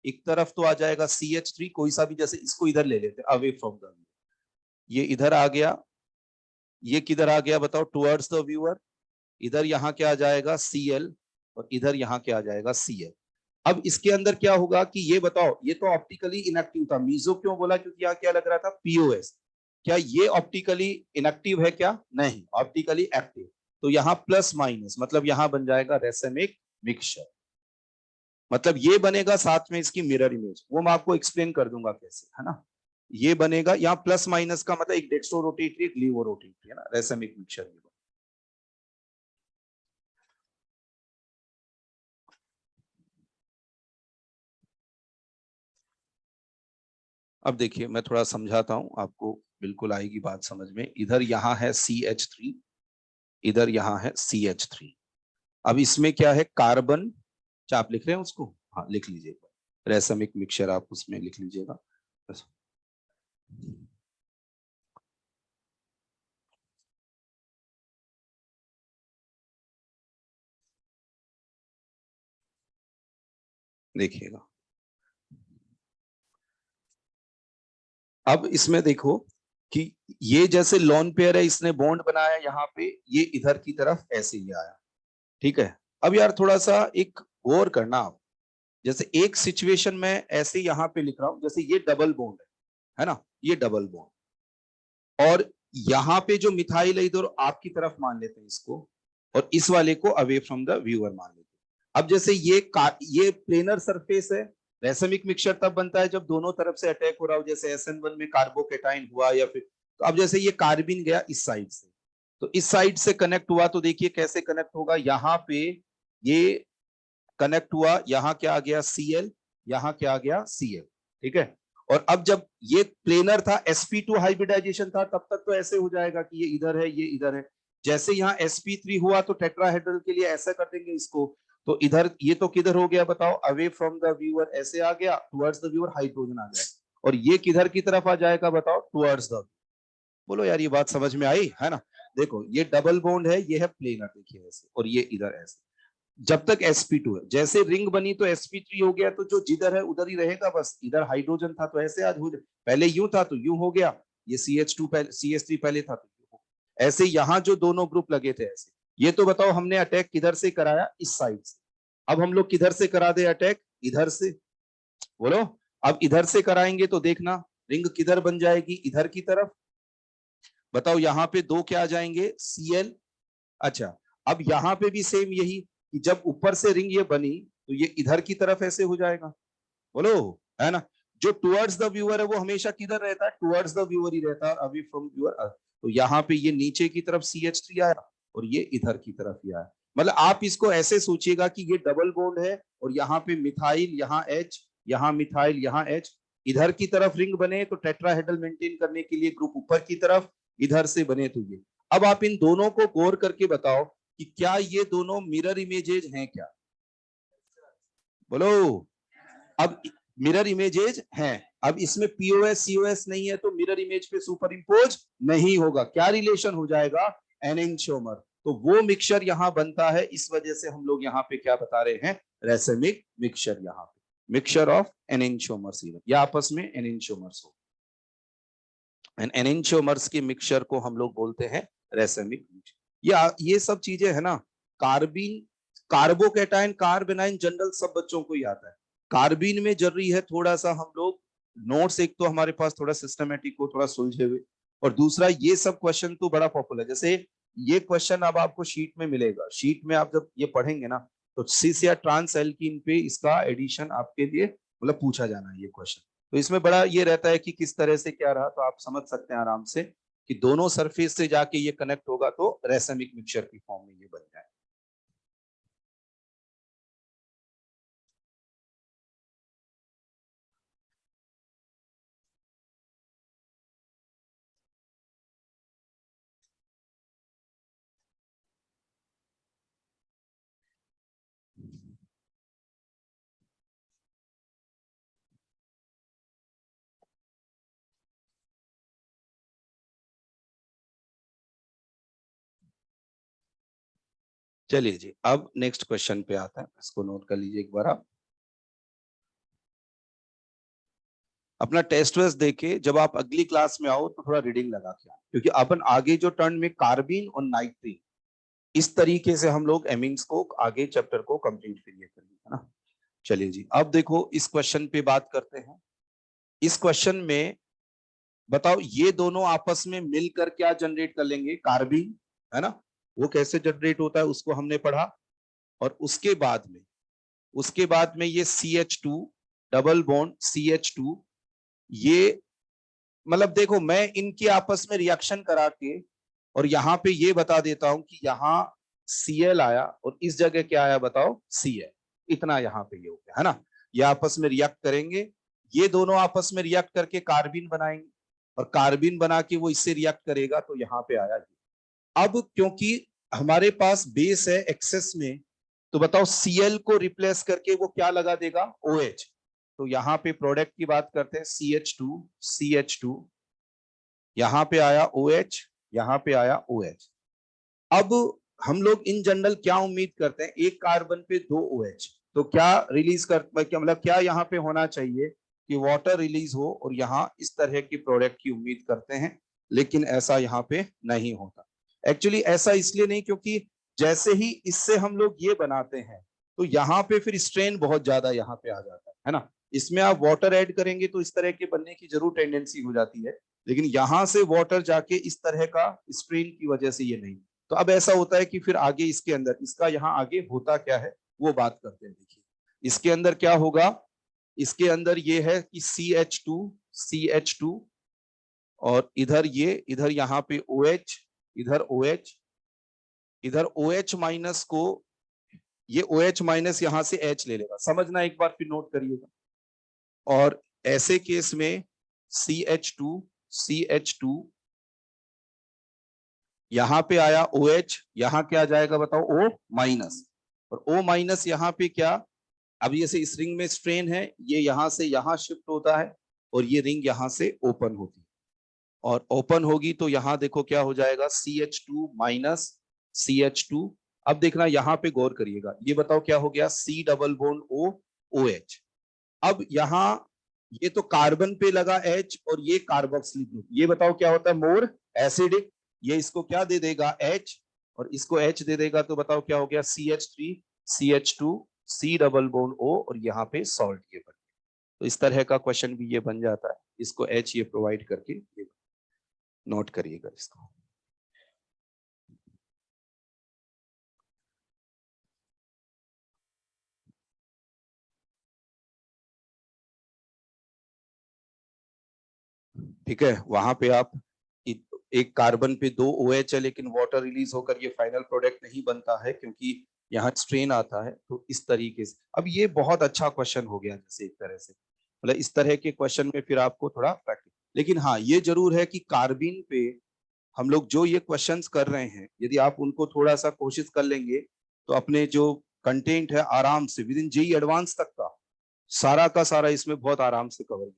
एक तरफ तो आ जाएगा CH3 कोई सा भी, जैसे इसको इधर ले लेते अवे फ्रॉम द, ये इधर आ गया, ये किधर आ गया बताओ, टुवर्ड्स द व्यूअर। इधर यहाँ क्या आ जाएगा Cl, और इधर यहाँ क्या आ जाएगा Cl। अब इसके अंदर क्या होगा कि ये बताओ, ये तो ऑप्टिकली इनएक्टिव था, मीजो क्यों बोला, क्योंकि यहाँ क्या लग रहा था, POS। क्या ये ऑप्टिकली इनएक्टिव है क्या, नहीं, ऑप्टिकली एक्टिव। तो यहाँ प्लस माइनस, मतलब यहाँ बन जाएगा रेसेमिक मिक्सचर, मतलब ये बनेगा साथ में इसकी मिरर इमेज, वो मैं आपको एक्सप्लेन कर दूंगा कैसे, है ना। ये बनेगा यहाँ प्लस माइनस का मतलब एक डेक्स्ट्रो रोटेटरी, एक लीवो रोटेटरी, है ना, रेसेमिक मिक्सचर। अब देखिए मैं थोड़ा समझाता हूं आपको, बिल्कुल आएगी बात समझ में। इधर यहाँ है CH3, इधर यहाँ है CH3। अब इसमें क्या है, कार्बन, क्या आप लिख रहे हैं उसको, हाँ लिख लीजिएगा, रेसमिक मिक्सचर आप उसमें लिख लीजिएगा। देखिएगा, अब इसमें देखो कि ये जैसे लॉन पेयर है, इसने बॉन्ड बनाया यहाँ पे, ये इधर की तरफ ऐसे ही आया, ठीक है। अब यार थोड़ा सा एक गौर करना आप, जैसे एक सिचुएशन में ऐसे यहाँ पे लिख रहा हूं, जैसे ये डबल बॉन्ड है ना, ये डबल बॉन्ड, और यहाँ पे जो मिथाइल है इधर आपकी तरफ मान लेते हैं इसको, और इस वाले को अवे फ्रॉम द व्यूअर मान लेते हैं। अब जैसे ये प्लेनर सरफेस है, रेसमिक मिक्सचर तब बनता है जब दोनों तरफ से अटैक हो रहा हो, जैसे SN1 में कार्बोकेटाइन हुआ, या फिर तो अब जैसे ये कार्बिन गया इस साइड से, तो इस साइड से कनेक्ट हुआ, तो देखिए कैसे कनेक्ट होगा, यहाँ पे ये कनेक्ट हुआ, यहाँ क्या आ गया Cl, यहाँ क्या आ गया Cl, ठीक है। और अब जब ये प्लेनर था, sp2 हाइब्रिडाइजेशन था, तब तक तो ऐसे हो जाएगा कि ये इधर है, ये इधर है। जैसे यहाँ sp3 हुआ तो टेट्राहेड्रल के लिए ऐसा कर देंगे इसको, तो इधर ये तो किधर हो गया बताओ, अवे फ्रॉम द व्यूअर, ऐसे आ गया, टुवर्ड्स द व्यूअर हाइड्रोजन आ गया, और ये किधर की तरफ आ जाएगा बताओ, टुवर्ड्स द। बोलो यार ये बात समझ में आई, है ना। देखो ये डबल बॉन्ड है, ये है प्लेनर, देखिए ऐसे, और ये इधर ऐसे, जब तक sp2 है, जैसे रिंग बनी तो sp3 हो गया, तो जो जिधर है उधर ही रहेगा, बस इधर हाइड्रोजन था तो ऐसे आज हो जाए, पहले यूं था तो यूं हो गया, ये CH2 पहले, CH3 पहले था तो ऐसे, यहाँ जो दोनों ग्रुप लगे थे ऐसे। ये तो बताओ हमने अटैक किधर से कराया, इस साइड से। अब हम लोग किधर से करा दे अटैक, इधर से, बोलो। अब इधर से कराएंगे तो देखना रिंग किधर बन जाएगी, इधर की तरफ, बताओ यहाँ पे दो क्या आ जाएंगे, Cl। अच्छा, अब यहाँ पे भी सेम यही कि जब ऊपर से रिंग ये बनी तो ये इधर की तरफ ऐसे हो जाएगा, बोलो, है ना। जो टुवर्ड्स द व्यूअर है वो हमेशा किधर रहता है, टुवर्ड्स द व्यूअर ही रहता है, अवे फ्रॉम व्यूअर। तो यहाँ पे ये नीचे की तरफ CH3 आया और ये इधर की तरफ ही आया। मतलब आप इसको ऐसे सोचिएगा कि ये डबल बॉन्ड है और यहाँ पे मिथाइल, यहाँ H, यहाँ मिथाइल, यहाँ H, इधर की तरफ रिंग बने तो टेट्राहेड्रल मेंटेन करने के लिए ग्रुप ऊपर की तरफ, इधर से बने तो ये। अब आप इन दोनों को गौर करके बताओ कि क्या ये दोनों मिरर इमेजेज हैं क्या, बोलो। अब मिरर इमेजेज हैं, अब इसमें पीओएस सीओएस नहीं है तो मिरर इमेज पे सुपर इंपोज नहीं होगा, क्या रिलेशन हो जाएगा, एनेंटियोमर। तो वो मिक्सचर यहां बनता है, इस वजह से हम लोग यहाँ पे क्या बता रहे हैं, रेसेमिक मिक्सचर, यहाँ पे मिक्सचर ऑफ एनेंटियोमर्स, या आपस में एनेंटियोमर्स हो, एंड एनेंटियोमर्स के मिक्सचर को हम लोग बोलते हैं रेसेमिक मिक्सचर। ये सब चीजें है ना, कार्बिन, कार्बोकैटायन, कार्बेनाइन जनरल सब बच्चों को ही आता है। कार्बिन में जरूरी है थोड़ा सा हम लोग नोट्स, एक तो हमारे पास थोड़ा सिस्टमेटिक हो, थोड़ा सुलझे हुए, और दूसरा ये सब क्वेश्चन तो बड़ा पॉपुलर, जैसे ये क्वेश्चन अब आपको शीट में मिलेगा, शीट में आप जब ये पढ़ेंगे ना तो सिस या ट्रांस एल्कीन पे इसका एडिशन आपके लिए मतलब पूछा जाना है ये क्वेश्चन। तो इसमें बड़ा ये रहता है कि किस तरह से क्या रहा, तो आप समझ सकते हैं आराम से कि दोनों सरफेस से जाके ये कनेक्ट होगा तो रेसेमिक मिक्सचर की फॉर्म में ये बन जाए। चलिए जी, अब नेक्स्ट क्वेश्चन पे आता है, इसको नोट कर लीजिए एक बार आप। अपना टेस्ट वेस्ट देके जब आप अगली क्लास में आओ तो थोड़ा रीडिंग लगा के आओ, क्योंकि अपन आगे जो टर्न में कार्बिन और नाइट्रीन, इस तरीके से हम लोग एमिंग्स को आगे चैप्टर को कंप्लीट करिए करेंगे, है ना। चलिए जी, अब देखो इस क्वेश्चन पे बात करते हैं। इस क्वेश्चन में बताओ ये दोनों आपस में मिलकर क्या जनरेट कर लेंगे, कार्बिन, है ना। वो कैसे जनरेट होता है उसको हमने पढ़ा, और उसके बाद में ये CH2 डबल बॉन्ड CH2, ये मतलब देखो मैं इनके आपस में रिएक्शन करा के और यहाँ पे ये बता देता हूं कि यहाँ Cl आया और इस जगह क्या आया बताओ, Cl, इतना यहाँ पे ये हो गया, है ना। ये आपस में रिएक्ट करेंगे, ये दोनों आपस में रिएक्ट करके कार्बिन बनाएंगे और कार्बिन बना के वो इससे रिएक्ट करेगा तो यहाँ पे आया ये। अब क्योंकि हमारे पास बेस है एक्सेस में, तो बताओ Cl को रिप्लेस करके वो क्या लगा देगा, OH। तो यहाँ पे प्रोडक्ट की बात करते हैं, CH2 यहाँ पे आया OH, यहाँ पे आया OH। अब हम लोग इन जनरल क्या उम्मीद करते हैं, एक कार्बन पे दो OH, तो क्या रिलीज कर, क्या मतलब क्या यहाँ पे होना चाहिए कि वाटर रिलीज हो और यहाँ इस तरह की प्रोडक्ट की उम्मीद करते हैं, लेकिन ऐसा यहाँ पे नहीं होता। एक्चुअली ऐसा इसलिए नहीं क्योंकि जैसे ही इससे हम लोग ये बनाते हैं तो यहाँ पे फिर स्ट्रेन बहुत ज्यादा यहाँ पे आ जाता है ना। इसमें आप वाटर ऐड करेंगे तो इस तरह के बनने की जरूर टेंडेंसी हो जाती है, लेकिन यहां से वाटर जाके इस तरह का स्ट्रेन की वजह से ये नहीं। तो अब ऐसा होता है कि फिर आगे इसके अंदर इसका यहाँ आगे होता क्या है वो बात करते हैं। देखिए इसके अंदर क्या होगा, इसके अंदर ये है कि CH2 और इधर ये, इधर यहाँ पे OH, इधर OH, इधर OH माइनस को, ये OH माइनस यहां से H ले लेगा, समझना एक बार फिर नोट करिएगा। और ऐसे केस में CH2 यहां पे आया OH, यहां क्या जाएगा बताओ, O माइनस, और O माइनस यहाँ पे क्या, अब ये से इस रिंग में स्ट्रेन है, ये यहां से यहां शिफ्ट होता है और ये रिंग यहां से ओपन होती है, और ओपन होगी तो यहां देखो क्या हो जाएगा, CH2 माइनस CH2। अब देखना यहाँ पे गौर करिएगा, ये बताओ क्या हो गया, C double bond O OH। अब यहाँ ये तो कार्बन पे लगा H और ये कार्बोक्सिलिक ग्रुप, ये बताओ क्या होता है, मोर एसिडिक, ये इसको क्या दे देगा H और इसको H दे देगा, तो बताओ क्या हो गया, CH3 CH2 C double bond O और यहाँ पे सॉल्ट ये बन गया। तो इस तरह का क्वेश्चन भी ये बन जाता है, इसको H ये प्रोवाइड करके। नोट करिएगा इसको। ठीक है, वहां पे आप एक कार्बन पे 2 OH है, लेकिन वाटर रिलीज होकर ये फाइनल प्रोडक्ट नहीं बनता है क्योंकि यहाँ स्ट्रेन आता है। तो इस तरीके से अब ये बहुत अच्छा क्वेश्चन हो गया, जैसे एक तरह से मतलब इस तरह के क्वेश्चन में फिर आपको थोड़ा प्रैक्टिस। लेकिन हाँ, ये जरूर है कि कार्बिन पे हम लोग जो ये क्वेश्चंस कर रहे हैं, यदि आप उनको थोड़ा सा कोशिश कर लेंगे तो अपने जो कंटेंट है आराम से विद इन जेईई एडवांस तक का सारा इसमें बहुत आराम से कवर।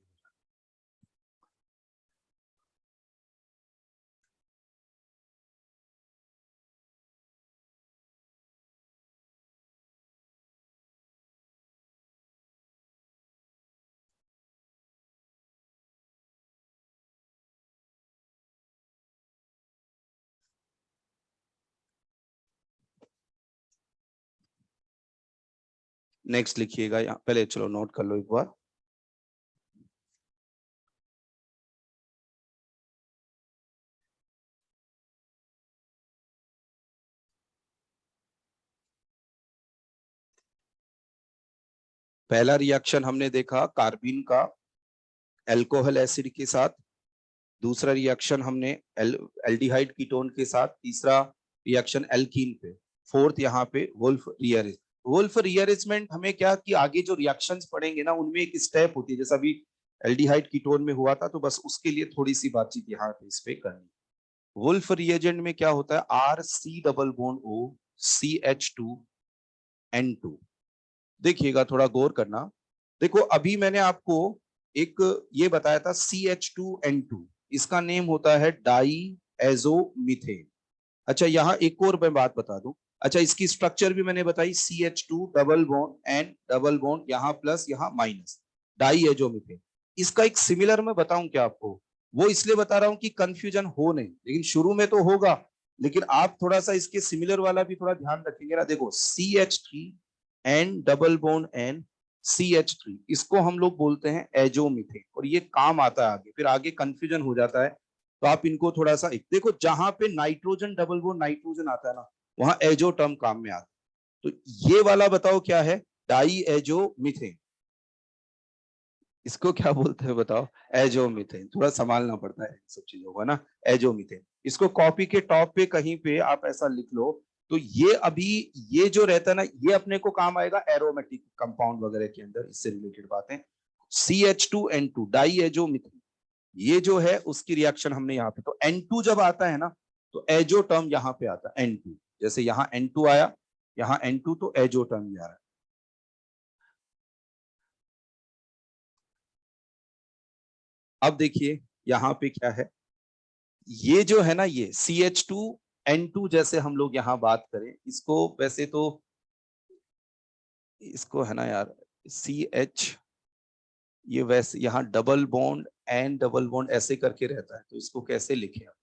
नेक्स्ट लिखिएगा, यहाँ पहले चलो नोट कर लो एक बार। पहला रिएक्शन हमने देखा कार्बिन का अल्कोहल एसिड के साथ, दूसरा रिएक्शन हमने एल्डिहाइड कीटोन के साथ, तीसरा रिएक्शन एल्कीन पे, फोर्थ यहाँ पे वुल्फ रीअरेंज। वुल्फ रीअरेंजमेंट हमें क्या कि आगे जो रिएक्शंस पढ़ेंगे ना उनमें एक स्टेप होती है, जैसा अभी एल्डिहाइड कीटोन में हुआ था, तो बस उसके लिए थोड़ी सी बातचीत यहाँ पे इस पे करनी। वुल्फ रिएजेंट में क्या होता है, आर सी डबल बॉन्ड ओ CH2N2। देखिएगा, थोड़ा गौर करना। देखो अभी मैंने आपको एक ये बताया था CH2N2, इसका नेम होता है डाई एजोमीथेन। अच्छा, यहाँ एक और मैं बात बता दूं। अच्छा, इसकी स्ट्रक्चर भी मैंने बताई, CH2 double bond N double bond, यहाँ प्लस यहाँ माइनस, डाई एजोमीथेन। इसका एक सिमिलर मैं बताऊं क्या आपको, वो इसलिए बता रहा हूं कि कंफ्यूजन हो नहीं, लेकिन शुरू में तो होगा, लेकिन आप थोड़ा सा इसके सिमिलर वाला भी थोड़ा ध्यान रखेंगे ना। देखो CH3 N double bond N CH3, इसको हम लोग बोलते हैं एजोमीथेन, और ये काम आता है आगे, फिर आगे कंफ्यूजन हो जाता है। तो आप इनको थोड़ा सा देखो, जहां पे नाइट्रोजन डबल बॉन्ड नाइट्रोजन आता है ना, वहां एजो टर्म काम में आता है। तो ये वाला बताओ क्या है, डाई एजो मीथेन। इसको क्या बोलते हैं बताओ, एजो मीथेन। थोड़ा संभालना पड़ता है इन सब चीजों को ना, एजो मीथेन। इसको कॉपी के टॉप पे कहीं पे आप ऐसा लिख लो। तो ये अभी ये जो रहता है ना, ये अपने को काम आएगा एरोमेटिक कंपाउंड वगैरह के अंदर, इससे रिलेटेड बातें। CH2N2 डाई एजो मीथेन, ये जो है उसकी रिएक्शन हमने यहाँ पे, तो N2 जब आता है ना, तो एजो टर्म यहाँ पे आता है N2। जैसे यहाँ N2 आया, यहाँ N2, तो एजो टर्म भी आ रहा है। अब देखिए यहाँ पे क्या है, ये जो है ना, ये CH2N2, जैसे हम लोग यहाँ बात करें इसको, वैसे तो इसको है ना यार, CH, ये वैसे यहाँ double bond N double bond ऐसे करके रहता है, तो इसको कैसे लिखे आप,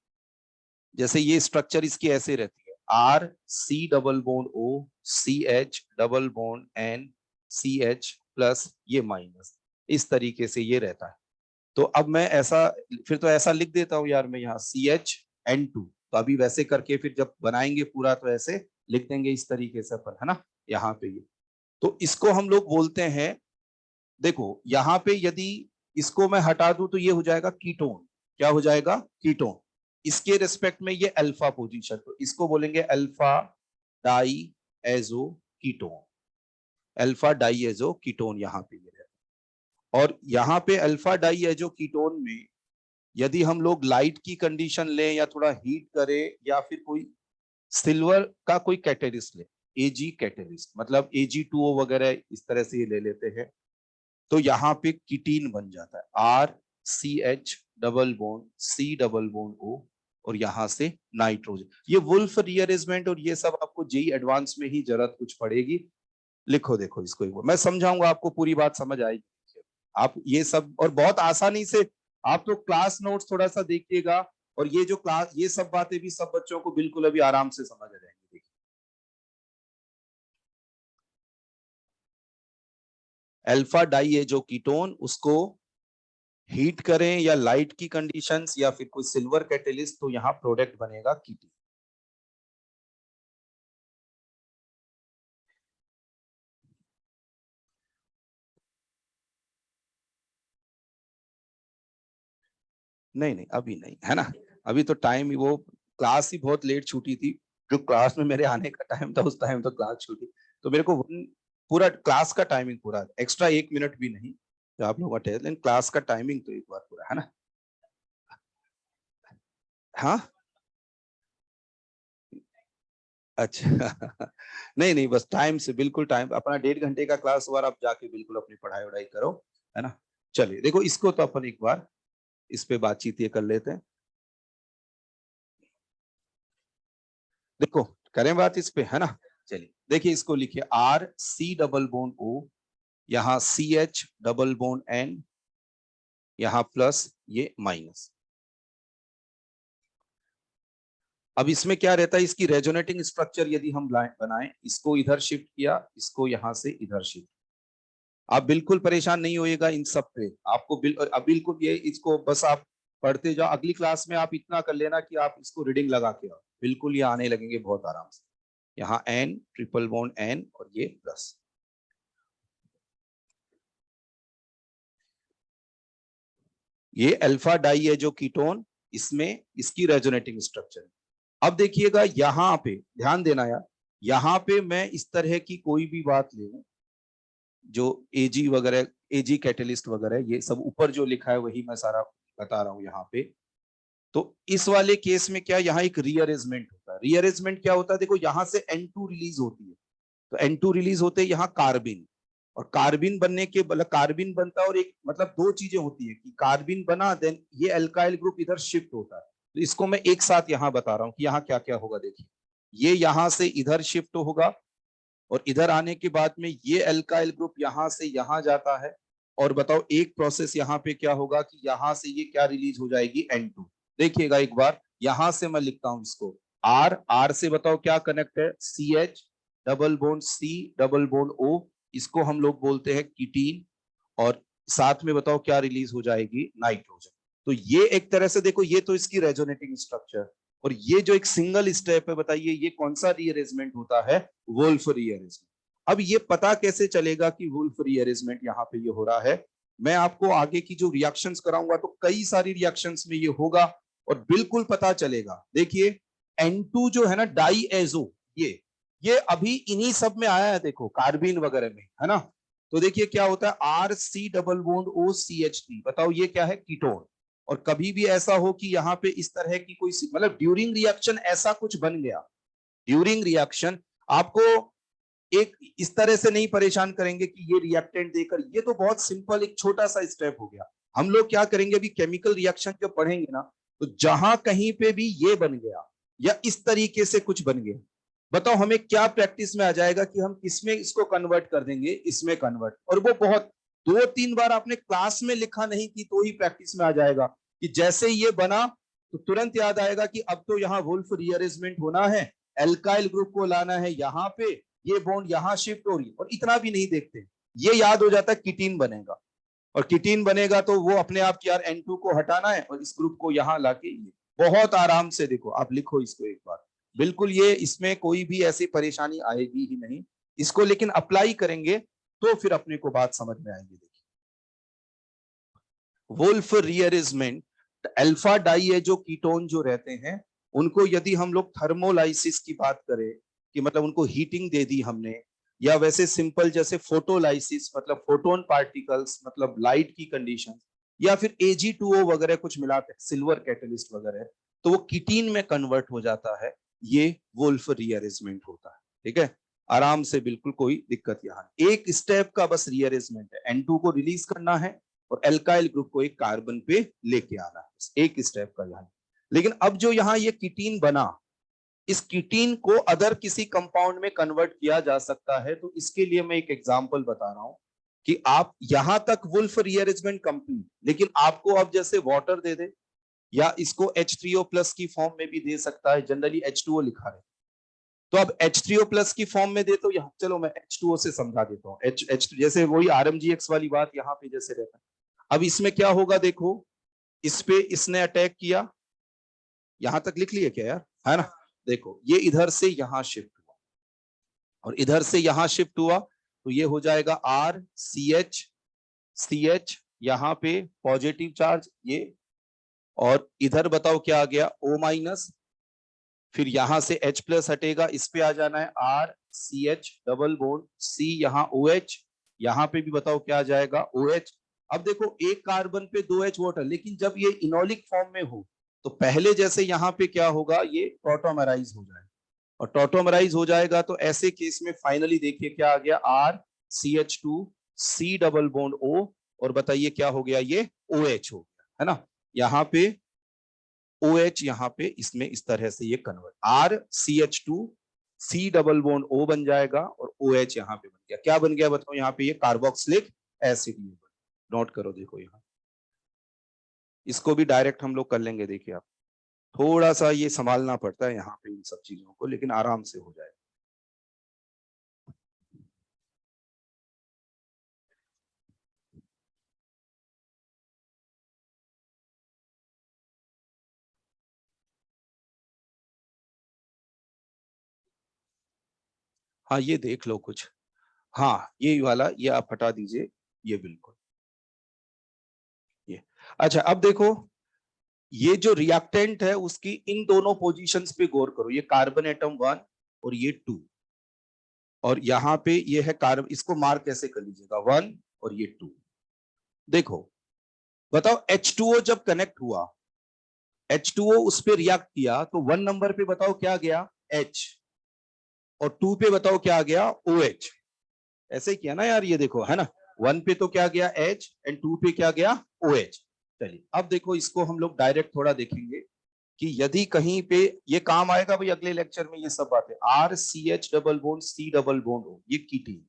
जैसे ये स्ट्रक्चर इसकी ऐसे रहती है, RC double bond O CH double bond N CH plus ये माइनस, इस तरीके से ये रहता है। तो अब मैं ऐसा, फिर तो ऐसा लिख देता हूं यार मैं यहाँ CH N2, तो अभी वैसे करके फिर जब बनाएंगे पूरा तो ऐसे लिख देंगे इस तरीके से अपन, है ना, यहाँ पे ये। तो इसको हम लोग बोलते हैं, देखो यहाँ पे यदि इसको मैं हटा दूं तो ये हो जाएगा कीटोन। क्या हो जाएगा, कीटोन। इसके रिस्पेक्ट में ये अल्फा पोजीशन, तो इसको बोलेंगे alpha diazo ketone. Alpha diazo ketone यहाँ पे ये है। और यहाँ पे अल्फा डाई एजो कीटोन में यदि हम लोग लाइट की कंडीशन लें या थोड़ा हीट करें, या फिर कोई सिल्वर का कोई कैटेलिस्ट ले, एजी कैटेलिस्ट, मतलब AG2O वगैरह इस तरह से ये ले लेते हैं, तो यहाँ पे कीटीन बन जाता है, RCH double bond C double bond O, और यहाँ से नाइट्रोजन। ये वुल्फ रीअरेंजमेंट और ये सब आपको जेई एडवांस में ही जरूरत कुछ पड़ेगी। लिखो, देखो इसको एक बार मैं समझाऊंगा, आपको पूरी बात समझ आएगी। आप ये सब और बहुत आसानी से, आप तो क्लास नोट्स थोड़ा सा देखिएगा, और ये जो क्लास, ये सब बातें भी सब बच्चों को बिल्कुल अभी आराम से समझ आ जाएंगी। अल्फा डाई है जो कीटोन, उसको हीट करें या लाइट की कंडीशंस या फिर कोई सिल्वर कैटेलिस्ट, तो यहाँ प्रोडक्ट बनेगा कीटीन। नहीं नहीं अभी नहीं है ना, अभी तो टाइम ही वो, क्लास ही बहुत लेट छूटी थी। जो क्लास में मेरे आने का टाइम था उस टाइम तो क्लास छूटी, तो मेरे को पूरा क्लास का टाइमिंग पूरा, एक्स्ट्रा 1 मिनट भी नहीं जो आप लोग अटेंड, लेकिन क्लास का टाइमिंग तो एक बार पूरा है ना। हाँ अच्छा नहीं नहीं बस टाइम से, बिल्कुल टाइम अपना 1.5 घंटे का क्लास हुआ, आप जाके बिल्कुल अपनी पढ़ाई वढ़ाई करो, है ना। चलिए देखो इसको तो अपन एक बार इस पे बातचीत ये कर लेते हैं। देखो करें बात इस पे, है ना। चलिए देखिए इसको लिखिए आर सी डबल बोन ओ, यहाँ c H double bond n, यहाँ प्लस ये माइनस। अब इसमें क्या रहता है, इसकी रेजोनेटिंग स्ट्रक्चर यदि हम बनाएं, इसको इधर शिफ्ट किया, इसको यहां से इधर शिफ्ट, आप बिल्कुल परेशान नहीं होइएगा इन सब पे, आपको अब बिल्कुल ये इसको बस आप पढ़ते जाओ, अगली क्लास में आप इतना कर लेना कि आप इसको रीडिंग लगा के आओ, बिल्कुल ये आने लगेंगे बहुत आराम से। यहाँ एन ट्रिपल बॉन्ड एन और ये प्लस, ये अल्फा डाई है जो कीटोन, इसमें इसकी रेजोनेटिंग स्ट्रक्चर। अब देखिएगा यहाँ पे ध्यान देना यार, यहाँ पे मैं इस तरह की कोई भी बात ले लूं, जो एजी वगैरह, एजी कैटेलिस्ट वगैरह, ये सब ऊपर जो लिखा है वही मैं सारा बता रहा हूं यहाँ पे। तो इस वाले केस में क्या, यहाँ एक रीअरेंजमेंट होता है। रीअरेंजमेंट क्या होता है, देखो यहाँ से N2 रिलीज होती है, तो N2 रिलीज होते हैं यहाँ कार्बिन, और कार्बिन बनने के मतलब कार्बिन बनता है, और एक मतलब दो चीजें होती है कि कार्बिन बना देन ये अल्काइल ग्रुप इधर शिफ्ट होता है। तो इसको मैं एक साथ यहाँ बता रहा हूँ कि यहाँ क्या क्या होगा। देखिए ये यहाँ से इधर शिफ्ट होगा, और इधर आने के बाद में ये अल्काइल ग्रुप यहाँ से यहाँ जाता है, और बताओ एक प्रोसेस यहाँ पे क्या होगा कि यहाँ से ये क्या रिलीज हो जाएगी N2। देखिएगा एक बार यहां से मैं लिखता हूं इसको, आर आर से बताओ क्या कनेक्ट है, C H double bond C double bond O, इसको हम लोग बोलते हैं कीटीन, और साथ में बताओ क्या रिलीज हो जाएगी, नाइट्रोजन। तो ये एक तरह से देखो, ये तो इसकी रेजोनेटिंग स्ट्रक्चर, और ये जो एक सिंगल स्टेप है, बताइए ये कौन सा रीअरेंजमेंट होता है, वुल्फ रीअरेंजमेंट। अब ये पता कैसे चलेगा कि वुल्फ रीअरेंजमेंट यहाँ पे ये हो रहा है, मैं आपको आगे की जो रिएक्शंस कराऊंगा तो कई सारी रिएक्शंस में ये होगा और बिल्कुल पता चलेगा। देखिए N2 जो है ना डाई एजो, ये अभी इन्हीं सब में आया है, देखो कार्बिन वगैरह में, है ना। तो देखिए क्या होता है, आर सी double bond O C H T, बताओ ये क्या है, कीटोन। और कभी भी ऐसा हो कि यहाँ पे इस तरह की कोई मतलब ड्यूरिंग रिएक्शन ऐसा कुछ बन गया, ड्यूरिंग रिएक्शन आपको एक इस तरह से नहीं परेशान करेंगे कि ये रिएक्टेंट देकर, ये तो बहुत सिंपल एक छोटा सा स्टेप हो गया। हम लोग क्या करेंगे, अभी केमिकल रिएक्शन जब पढ़ेंगे ना, तो जहां कहीं पे भी ये बन गया या इस तरीके से कुछ बन गया, बताओ हमें क्या प्रैक्टिस में आ जाएगा कि हम किसमें इसको कन्वर्ट कर देंगे, इसमें कन्वर्ट, और वो बहुत 2-3 बार आपने क्लास में लिखा नहीं कि तो ही प्रैक्टिस में आ जाएगा, कि जैसे ये बना तो तुरंत याद आएगा कि अब तो यहाँ वुल्फ रीअरेंजमेंट होना है, एल्काइल ग्रुप को लाना है यहाँ पे, ये बॉन्ड यहाँ शिफ्ट हो रही, और इतना भी नहीं देखते, ये याद हो जाता है कीटीन बनेगा, और कीटीन बनेगा तो वो अपने आप यार N2 को हटाना है और इस ग्रुप को यहाँ लाके, ये बहुत आराम से देखो आप लिखो इसको एक बार, बिल्कुल ये इसमें कोई भी ऐसी परेशानी आएगी ही नहीं, इसको लेकिन अप्लाई करेंगे तो फिर अपने को बात समझ में आएगी। देखिए वुल्फ रीअरेंजमेंट, अल्फा डाई है जो कीटोन जो रहते हैं, उनको यदि हम लोग थर्मोलाइसिस की बात करें कि मतलब उनको हीटिंग दे दी हमने, या वैसे सिंपल जैसे फोटोलाइसिस मतलब फोटोन पार्टिकल्स मतलब लाइट की कंडीशन, या फिर Ag2O वगैरह कुछ मिलाते हैं सिल्वर कैटलिस्ट वगैरह, तो वो कीटीन में कन्वर्ट हो जाता है, ये वुल्फ रीअरेंजमेंट होता है। ठीक है, आराम से बिल्कुल कोई दिक्कत यहाँ, एक स्टेप का बस रीअरेंजमेंट है, N2 को रिलीज करना है और एल्काइल ग्रुप को एक कार्बन पे लेके आना है, एक स्टेप का यहाँ। लेकिन अब जो यहाँ ये कीटीन बना, इस कीटीन को अदर किसी कंपाउंड में कन्वर्ट किया जा सकता है, तो इसके लिए मैं एक एग्जांपल बता रहा हूं कि आप यहां तक वुल्फ रीअरेंजमेंट कंप्लीट, लेकिन आपको अब जैसे वाटर दे दे या इसको H3O प्लस की फॉर्म में भी दे सकता है, जनरली H2O लिखा है, तो अब H3O प्लस की फॉर्म में दे, तो यहाँ चलो मैं H2O से समझा देता हूँ, H जैसे वही RMGX वाली बात यहाँ पे जैसे रहता है, अब इसमें क्या होगा देखो, इस पे इसने अटैक किया, यहां तक लिख लिया क्या यार, है ना। देखो ये इधर से यहां शिफ्ट हुआ और इधर से यहां शिफ्ट हुआ, तो ये हो जाएगा R C H, C H यहाँ पे पॉजिटिव चार्ज ये, और इधर बताओ क्या आ गया, ओ माइनस, फिर यहां से H प्लस हटेगा, इस पे आ जाना है R C H double bond C, यहाँ ओ एच, यहाँ पे भी बताओ क्या आ जाएगा ओ एच। अब देखो एक कार्बन पे 2 H वाटर, लेकिन जब ये इनोलिक फॉर्म में हो तो पहले जैसे यहाँ पे क्या होगा, ये टॉटोमराइज हो जाएगा, और टॉटोमराइज हो जाएगा तो ऐसे केस में फाइनली देखिए क्या आ गया, R C H two C double bond O, और बताइए क्या हो गया, ये ओ एच हो गया, है ना। यहाँ पे ओ एच, यहाँ पे इसमें इस तरह से ये convert, R C H two C double bond O बन जाएगा और ओ एच यहाँ पे बन गया, क्या बन गया बताओ, यहाँ पे ये कार्बोक्सिलिक एसिड। नोट करो, देखो यहाँ, इसको भी डायरेक्ट हम लोग कर लेंगे, देखिए आप, थोड़ा सा ये संभालना पड़ता है यहाँ पे इन सब चीजों को, लेकिन आराम से हो जाएगा। हाँ ये देख लो कुछ, हाँ ये वाला ये आप हटा दीजिए, ये बिल्कुल ये। अच्छा अब देखो, ये जो रिएक्टेंट है उसकी इन दोनों पोजीशंस पे गौर करो, ये कार्बन एटम 1 और ये 2, और यहाँ पे ये है कार्बन, इसको मार्क कैसे कर लीजिएगा, 1 और ये 2। देखो बताओ H2O जब कनेक्ट हुआ, H2O उस पे रिएक्ट किया तो 1 नंबर पे बताओ क्या गया, H, और 2 पे बताओ क्या गया, OH। ऐसे ही किया ना यार, ये देखो है ना, 1 पे तो क्या गया H एंड 2 पे क्या गया OH। चलिए अब देखो इसको हम लोग डायरेक्ट थोड़ा देखेंगे कि यदि कहीं पे ये काम आएगा भाई अगले लेक्चर में, ये सब बातें, R C H double bond C double bond O, ये कीटीन,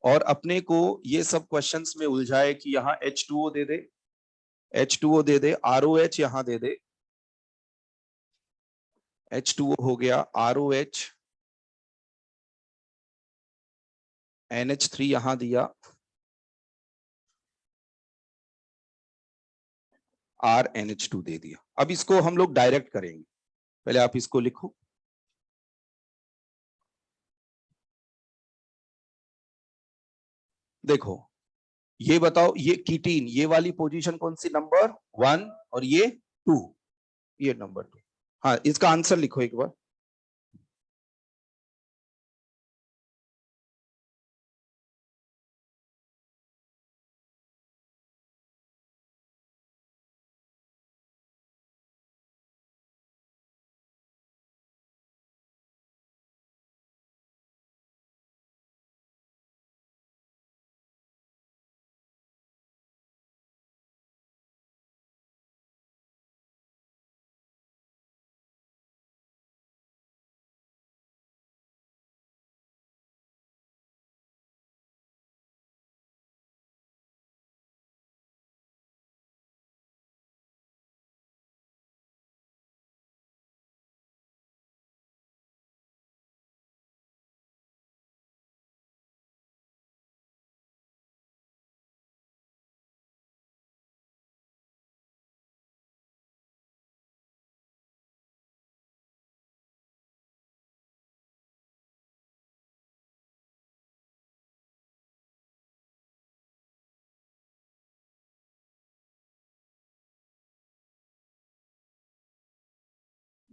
और अपने को ये सब क्वेश्चंस में उलझाए कि यहाँ H2O दे दे, H2O दे दे, ROH यहाँ दे दे, H2O हो गया, ROH, NH3 यहां दिया, RNH2 दे दिया। अब इसको हम लोग डायरेक्ट करेंगे, पहले आप इसको लिखो, देखो ये बताओ, ये कीटीन, ये वाली पोजीशन कौन सी, नंबर 1, और ये 2, ये नंबर 2। हाँ इसका आंसर लिखो एक बार।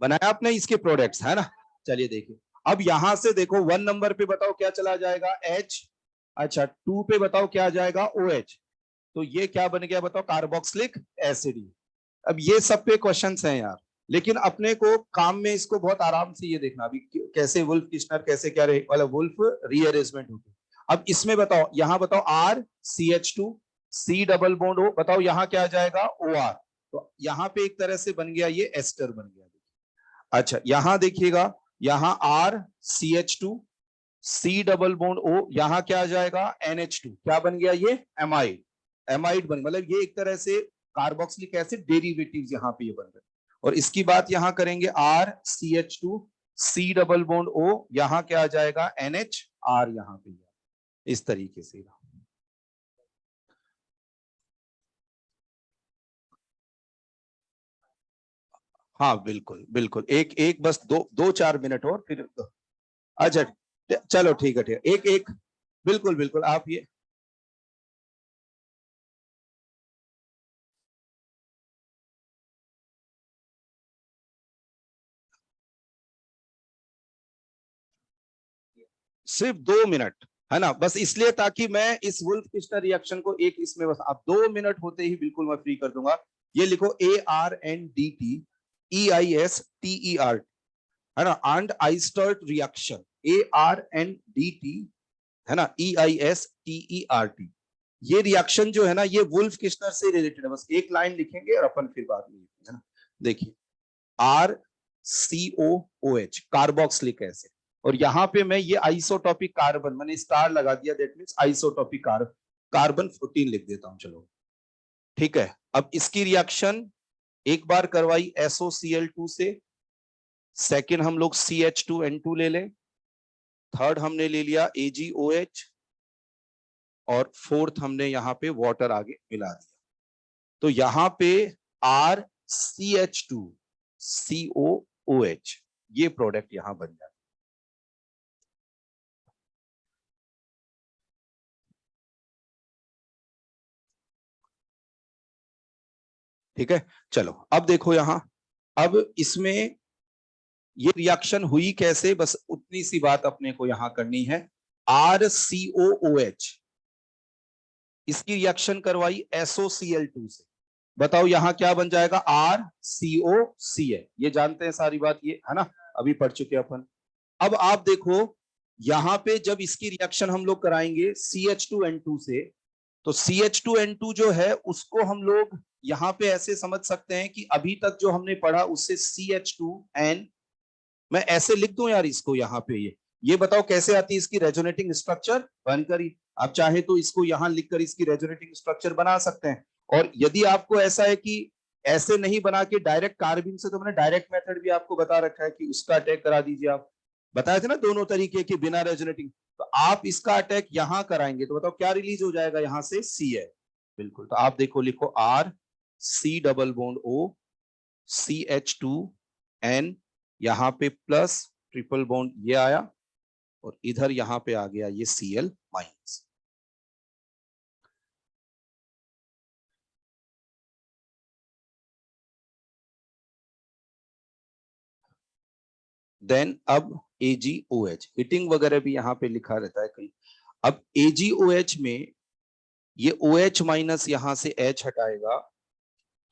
बनाया आपने इसके प्रोडक्ट्स, है ना। चलिए देखिए, अब यहां से देखो 1 नंबर पे बताओ क्या चला जाएगा, H, अच्छा 2 पे बताओ क्या आ जाएगा, OH, तो ये क्या बन गया बताओ, कार्बोक्सिलिक एसिड। अब ये सब पे क्वेश्चंस हैं यार, लेकिन अपने को काम में इसको बहुत आराम से ये देखना, अभी कैसे वुल्फ किश्नर कैसे क्या रहे वाला वुल्फ रीअरेंजमेंट होती है। अब इसमें बताओ, यहां बताओ R C H two C double bond O, बताओ यहां क्या आ जाएगा, ओ आर, तो यहां पे एक तरह से बन गया ये एस्टर बन गया। अच्छा यहां देखिएगा, यहां R C H two C double bond O, यहां क्या आ जाएगा, NH2, क्या बन गया ये, एमाइड, एमाइड बन, मतलब ये एक तरह से कार्बोक्सिलिक एसिड डेरिवेटिव्स यहाँ पे ये बन रहे। और इसकी बात यहां करेंगे, R C H two C double bond O, यहां क्या आ जाएगा, NH, R यहाँ पे, इस तरीके से। हाँ बिल्कुल बिल्कुल, एक एक बस 2-4 मिनट और फिर अच्छा चलो ठीक है ठीक है, एक एक बिल्कुल बिल्कुल आप ये सिर्फ 2 मिनट है ना, बस इसलिए ताकि मैं इस वुल्फ किस्टर रिएक्शन को एक इसमें बस आप 2 मिनट होते ही बिल्कुल मैं फ्री कर दूंगा। ये लिखो ARNDT EISTER है ना, एंड आइस्टर्ट रिएक्शन ARNDT है ना EISTERT। ये रिएक्शन जो है ना ये वुल्फ किस्टर से रिलेटेड है, बस एक लाइन लिखेंगे और अपन फिर बाद में है ना। देखिए RCOOH कार्बोक्सिलिक एसिड, और यहां पे मैं ये आइसोटोपिक कार्बन मैंने स्टार लगा दिया, दैट मींस आइसोटोपिक कार्बन 14 लिख देता हूं, चलो ठीक है। अब इसकी रिएक्शन एक बार करवाई SOCl2 से, सेकंड हम लोग CH2N2 ले लें, थर्ड हमने ले लिया AgOH, और फोर्थ हमने यहाँ पे वाटर आगे मिला दिया। तो यहाँ पे RCH2COOH ये प्रोडक्ट यहां बन जाता है। ठीक है, चलो अब देखो यहां, अब इसमें ये रिएक्शन हुई कैसे, बस उतनी सी बात अपने को यहां करनी है। RCOOH इसकी रिएक्शन करवाई SOCl2 से, बताओ यहां क्या बन जाएगा, RCOCl, ये जानते हैं सारी बात ये है ना, अभी पढ़ चुके अपन। अब आप देखो यहां पे जब इसकी रिएक्शन हम लोग कराएंगे CH2N2 से, तो CH2N2 जो है उसको हम लोग यहां पे ऐसे समझ सकते हैं कि अभी तक जो हमने पढ़ा उससे CH2N, मैं ऐसे लिख दूं यार इसको यहाँ पे, ये बताओ कैसे आती है इसकी रेजोनेटिंग स्ट्रक्चर बनकर ही, आप चाहे तो इसको यहां लिखकर इसकी रेजोनेटिंग स्ट्रक्चर बना सकते हैं। और यदि आपको ऐसा है कि ऐसे नहीं बना के डायरेक्ट कार्बिन से, तो मैंने डायरेक्ट मेथड भी आपको बता रखा है कि उसका अटैक करा दीजिए, आप बताए थे ना दोनों तरीके के बिना रेजोनेटिंग, तो आप इसका अटैक यहां कराएंगे तो बताओ क्या रिलीज हो जाएगा यहां से, सी है बिल्कुल। तो आप देखो लिखो RC double bond O CH2N, यहाँ पे प्लस ट्रिपल बॉन्ड ये आया, और इधर यहाँ पे आ गया ये Cl माइनस। देन अब AgOH हिटिंग वगैरह भी यहाँ पे लिखा रहता है कहीं। अब AgOH में ये OH माइनस यहां से H हटाएगा,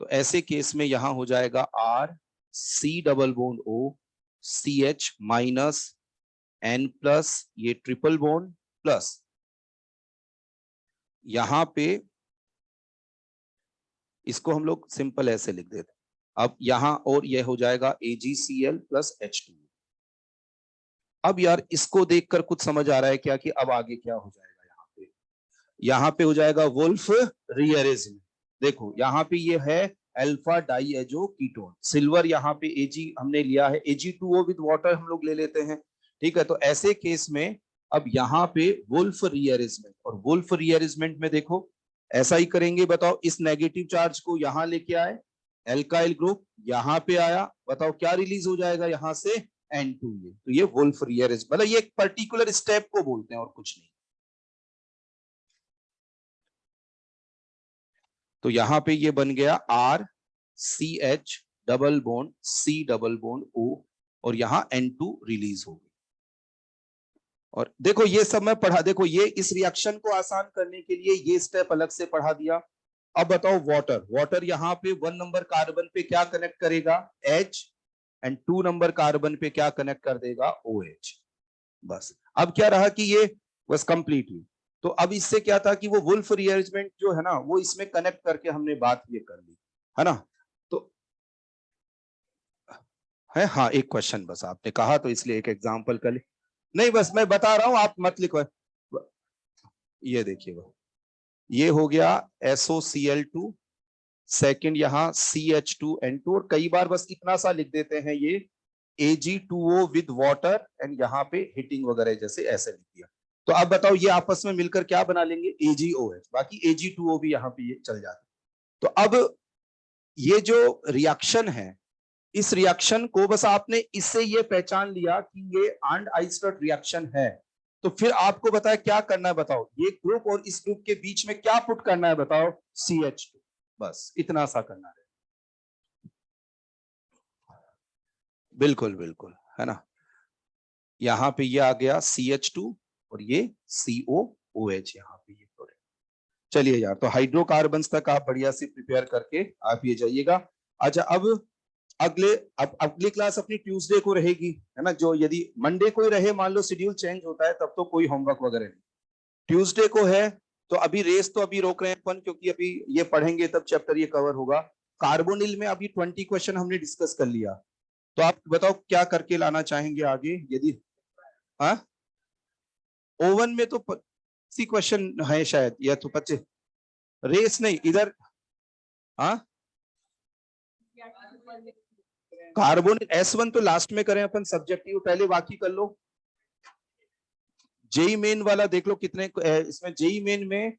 तो ऐसे केस में यहां हो जाएगा RC double bond O CH minus N plus ये ट्रिपल बॉन्ड प्लस यहां पे इसको हम लोग सिंपल ऐसे लिख देते हैं। अब यहां और यह हो जाएगा AgCl प्लस H2। अब यार इसको देखकर कुछ समझ आ रहा है क्या कि अब आगे क्या हो जाएगा, यहाँ पे हो जाएगा वुल्फ रीअरेंजमेंट। देखो यहाँ पे ये है अल्फा डाइएजो कीटोन, सिल्वर यहाँ पे Ag हमने लिया है, Ag2O विद वाटर हम लोग ले लेते हैं, ठीक है। तो ऐसे केस में अब यहाँ पे वुल्फ रीअरेंजमेंट, और वुल्फ रीअरेंजमेंट में देखो ऐसा ही करेंगे, बताओ इस नेगेटिव चार्ज को यहाँ लेके आए, एल्काइल ग्रुप यहाँ पे आया, बताओ क्या रिलीज हो जाएगा यहाँ से, N2। तो ये वुल्फ रीअरेंजमेंट मतलब ये एक पर्टिकुलर स्टेप को बोलते हैं और कुछ नहीं। तो यहां पे ये बन गया RCH double bond C double bond O, और यहां N2 रिलीज हो गई। और देखो ये सब मैं पढ़ा, देखो ये इस रिएक्शन को आसान करने के लिए ये स्टेप अलग से पढ़ा दिया। अब बताओ वाटर, वाटर यहाँ पे 1 नंबर कार्बन पे क्या कनेक्ट करेगा, H, एंड 2 नंबर कार्बन पे क्या कनेक्ट कर देगा, OH। बस अब क्या रहा कि ये बस कंप्लीट हुई। तो अब इससे क्या था कि वो वुल्फ रीअरेंजमेंट जो है ना वो इसमें कनेक्ट करके हमने बात ये कर ली है ना। तो है हाँ, एक क्वेश्चन बस आपने कहा तो इसलिए एक एग्जांपल कर ली, नहीं बस मैं बता रहा हूं आप मत लिखो। ये देखिएगा ये हो गया SOCl2, सेकंड यहाँ CH2N2, और कई बार बस इतना सा लिख देते हैं ये Ag2O विद वाटर, एंड यहाँ पे हिटिंग वगैरह जैसे ऐसे लिख दिया। तो अब बताओ ये आपस में मिलकर क्या बना लेंगे, AgOH, बाकी Ag2O भी यहाँ पे ये चल जाता है। तो अब ये जो रिएक्शन है इस रिएक्शन को बस आपने इससे ये पहचान लिया कि ये अनआइसोटोप रिएक्शन है, तो फिर आपको बताया क्या करना है, बताओ ये ग्रुप और इस ग्रुप के बीच में क्या पुट करना है, बताओ CH2, बस इतना सा करना है। बिल्कुल बिल्कुल, है ना। यहाँ पे ये आ गया CH2 और ये COOH यहाँ पे ये प्रोडक्ट। चलिए यार, तो हाइड्रोकार्बन्स तक आप बढ़िया से प्रिपेयर करके आप ये जाइएगा। अच्छा, अब अगली क्लास अपनी ट्यूसडे को रहेगी, है ना। जो यदि मंडे को ही रहे, मान लो शेड्यूल चेंज होता है, तब तो कोई होमवर्क वगैरह नहीं। ट्यूसडे को है तो अभी रेस तो अभी रोक रहे हैं अपन, क्योंकि अभी ये पढ़ेंगे तब चैप्टर ये कवर होगा। कार्बोनिल में अभी 20 क्वेश्चन हमने डिस्कस कर लिया, तो आप बताओ क्या करके लाना चाहेंगे आगे, यदि हाँ ओवन में तो 80 क्वेश्चन है शायद, या तो 25 रेस नहीं इधर। हाँ कार्बन S1 तो लास्ट में करें अपन, सब्जेक्टिव पहले बाकी कर लो। जेई मेन वाला देख लो कितने इसमें जेई मेन में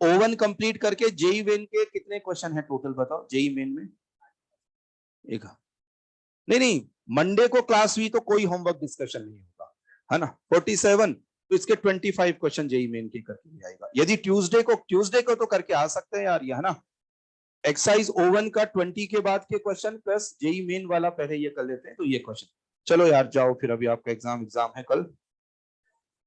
ओवन कंप्लीट करके जेई मेन के कितने क्वेश्चन है टोटल, बताओ जेई मेन में। एक नहीं नहीं, मंडे को क्लास हुई तो कोई होमवर्क डिस्कशन नहीं होगा, है ना। 47, तो इसके 25 क्वेश्चन जेई मेन के करके आएगा। यदि ट्यूसडे को तो करके आ सकते हैं यार, ये है ना। एक्सरसाइज ओवन का 20 के बाद के क्वेश्चन प्लस जेई मेन वाला पहले ये कर लेते हैं, तो ये क्वेश्चन। चलो यार जाओ फिर, अभी आपका एग्जाम है कल।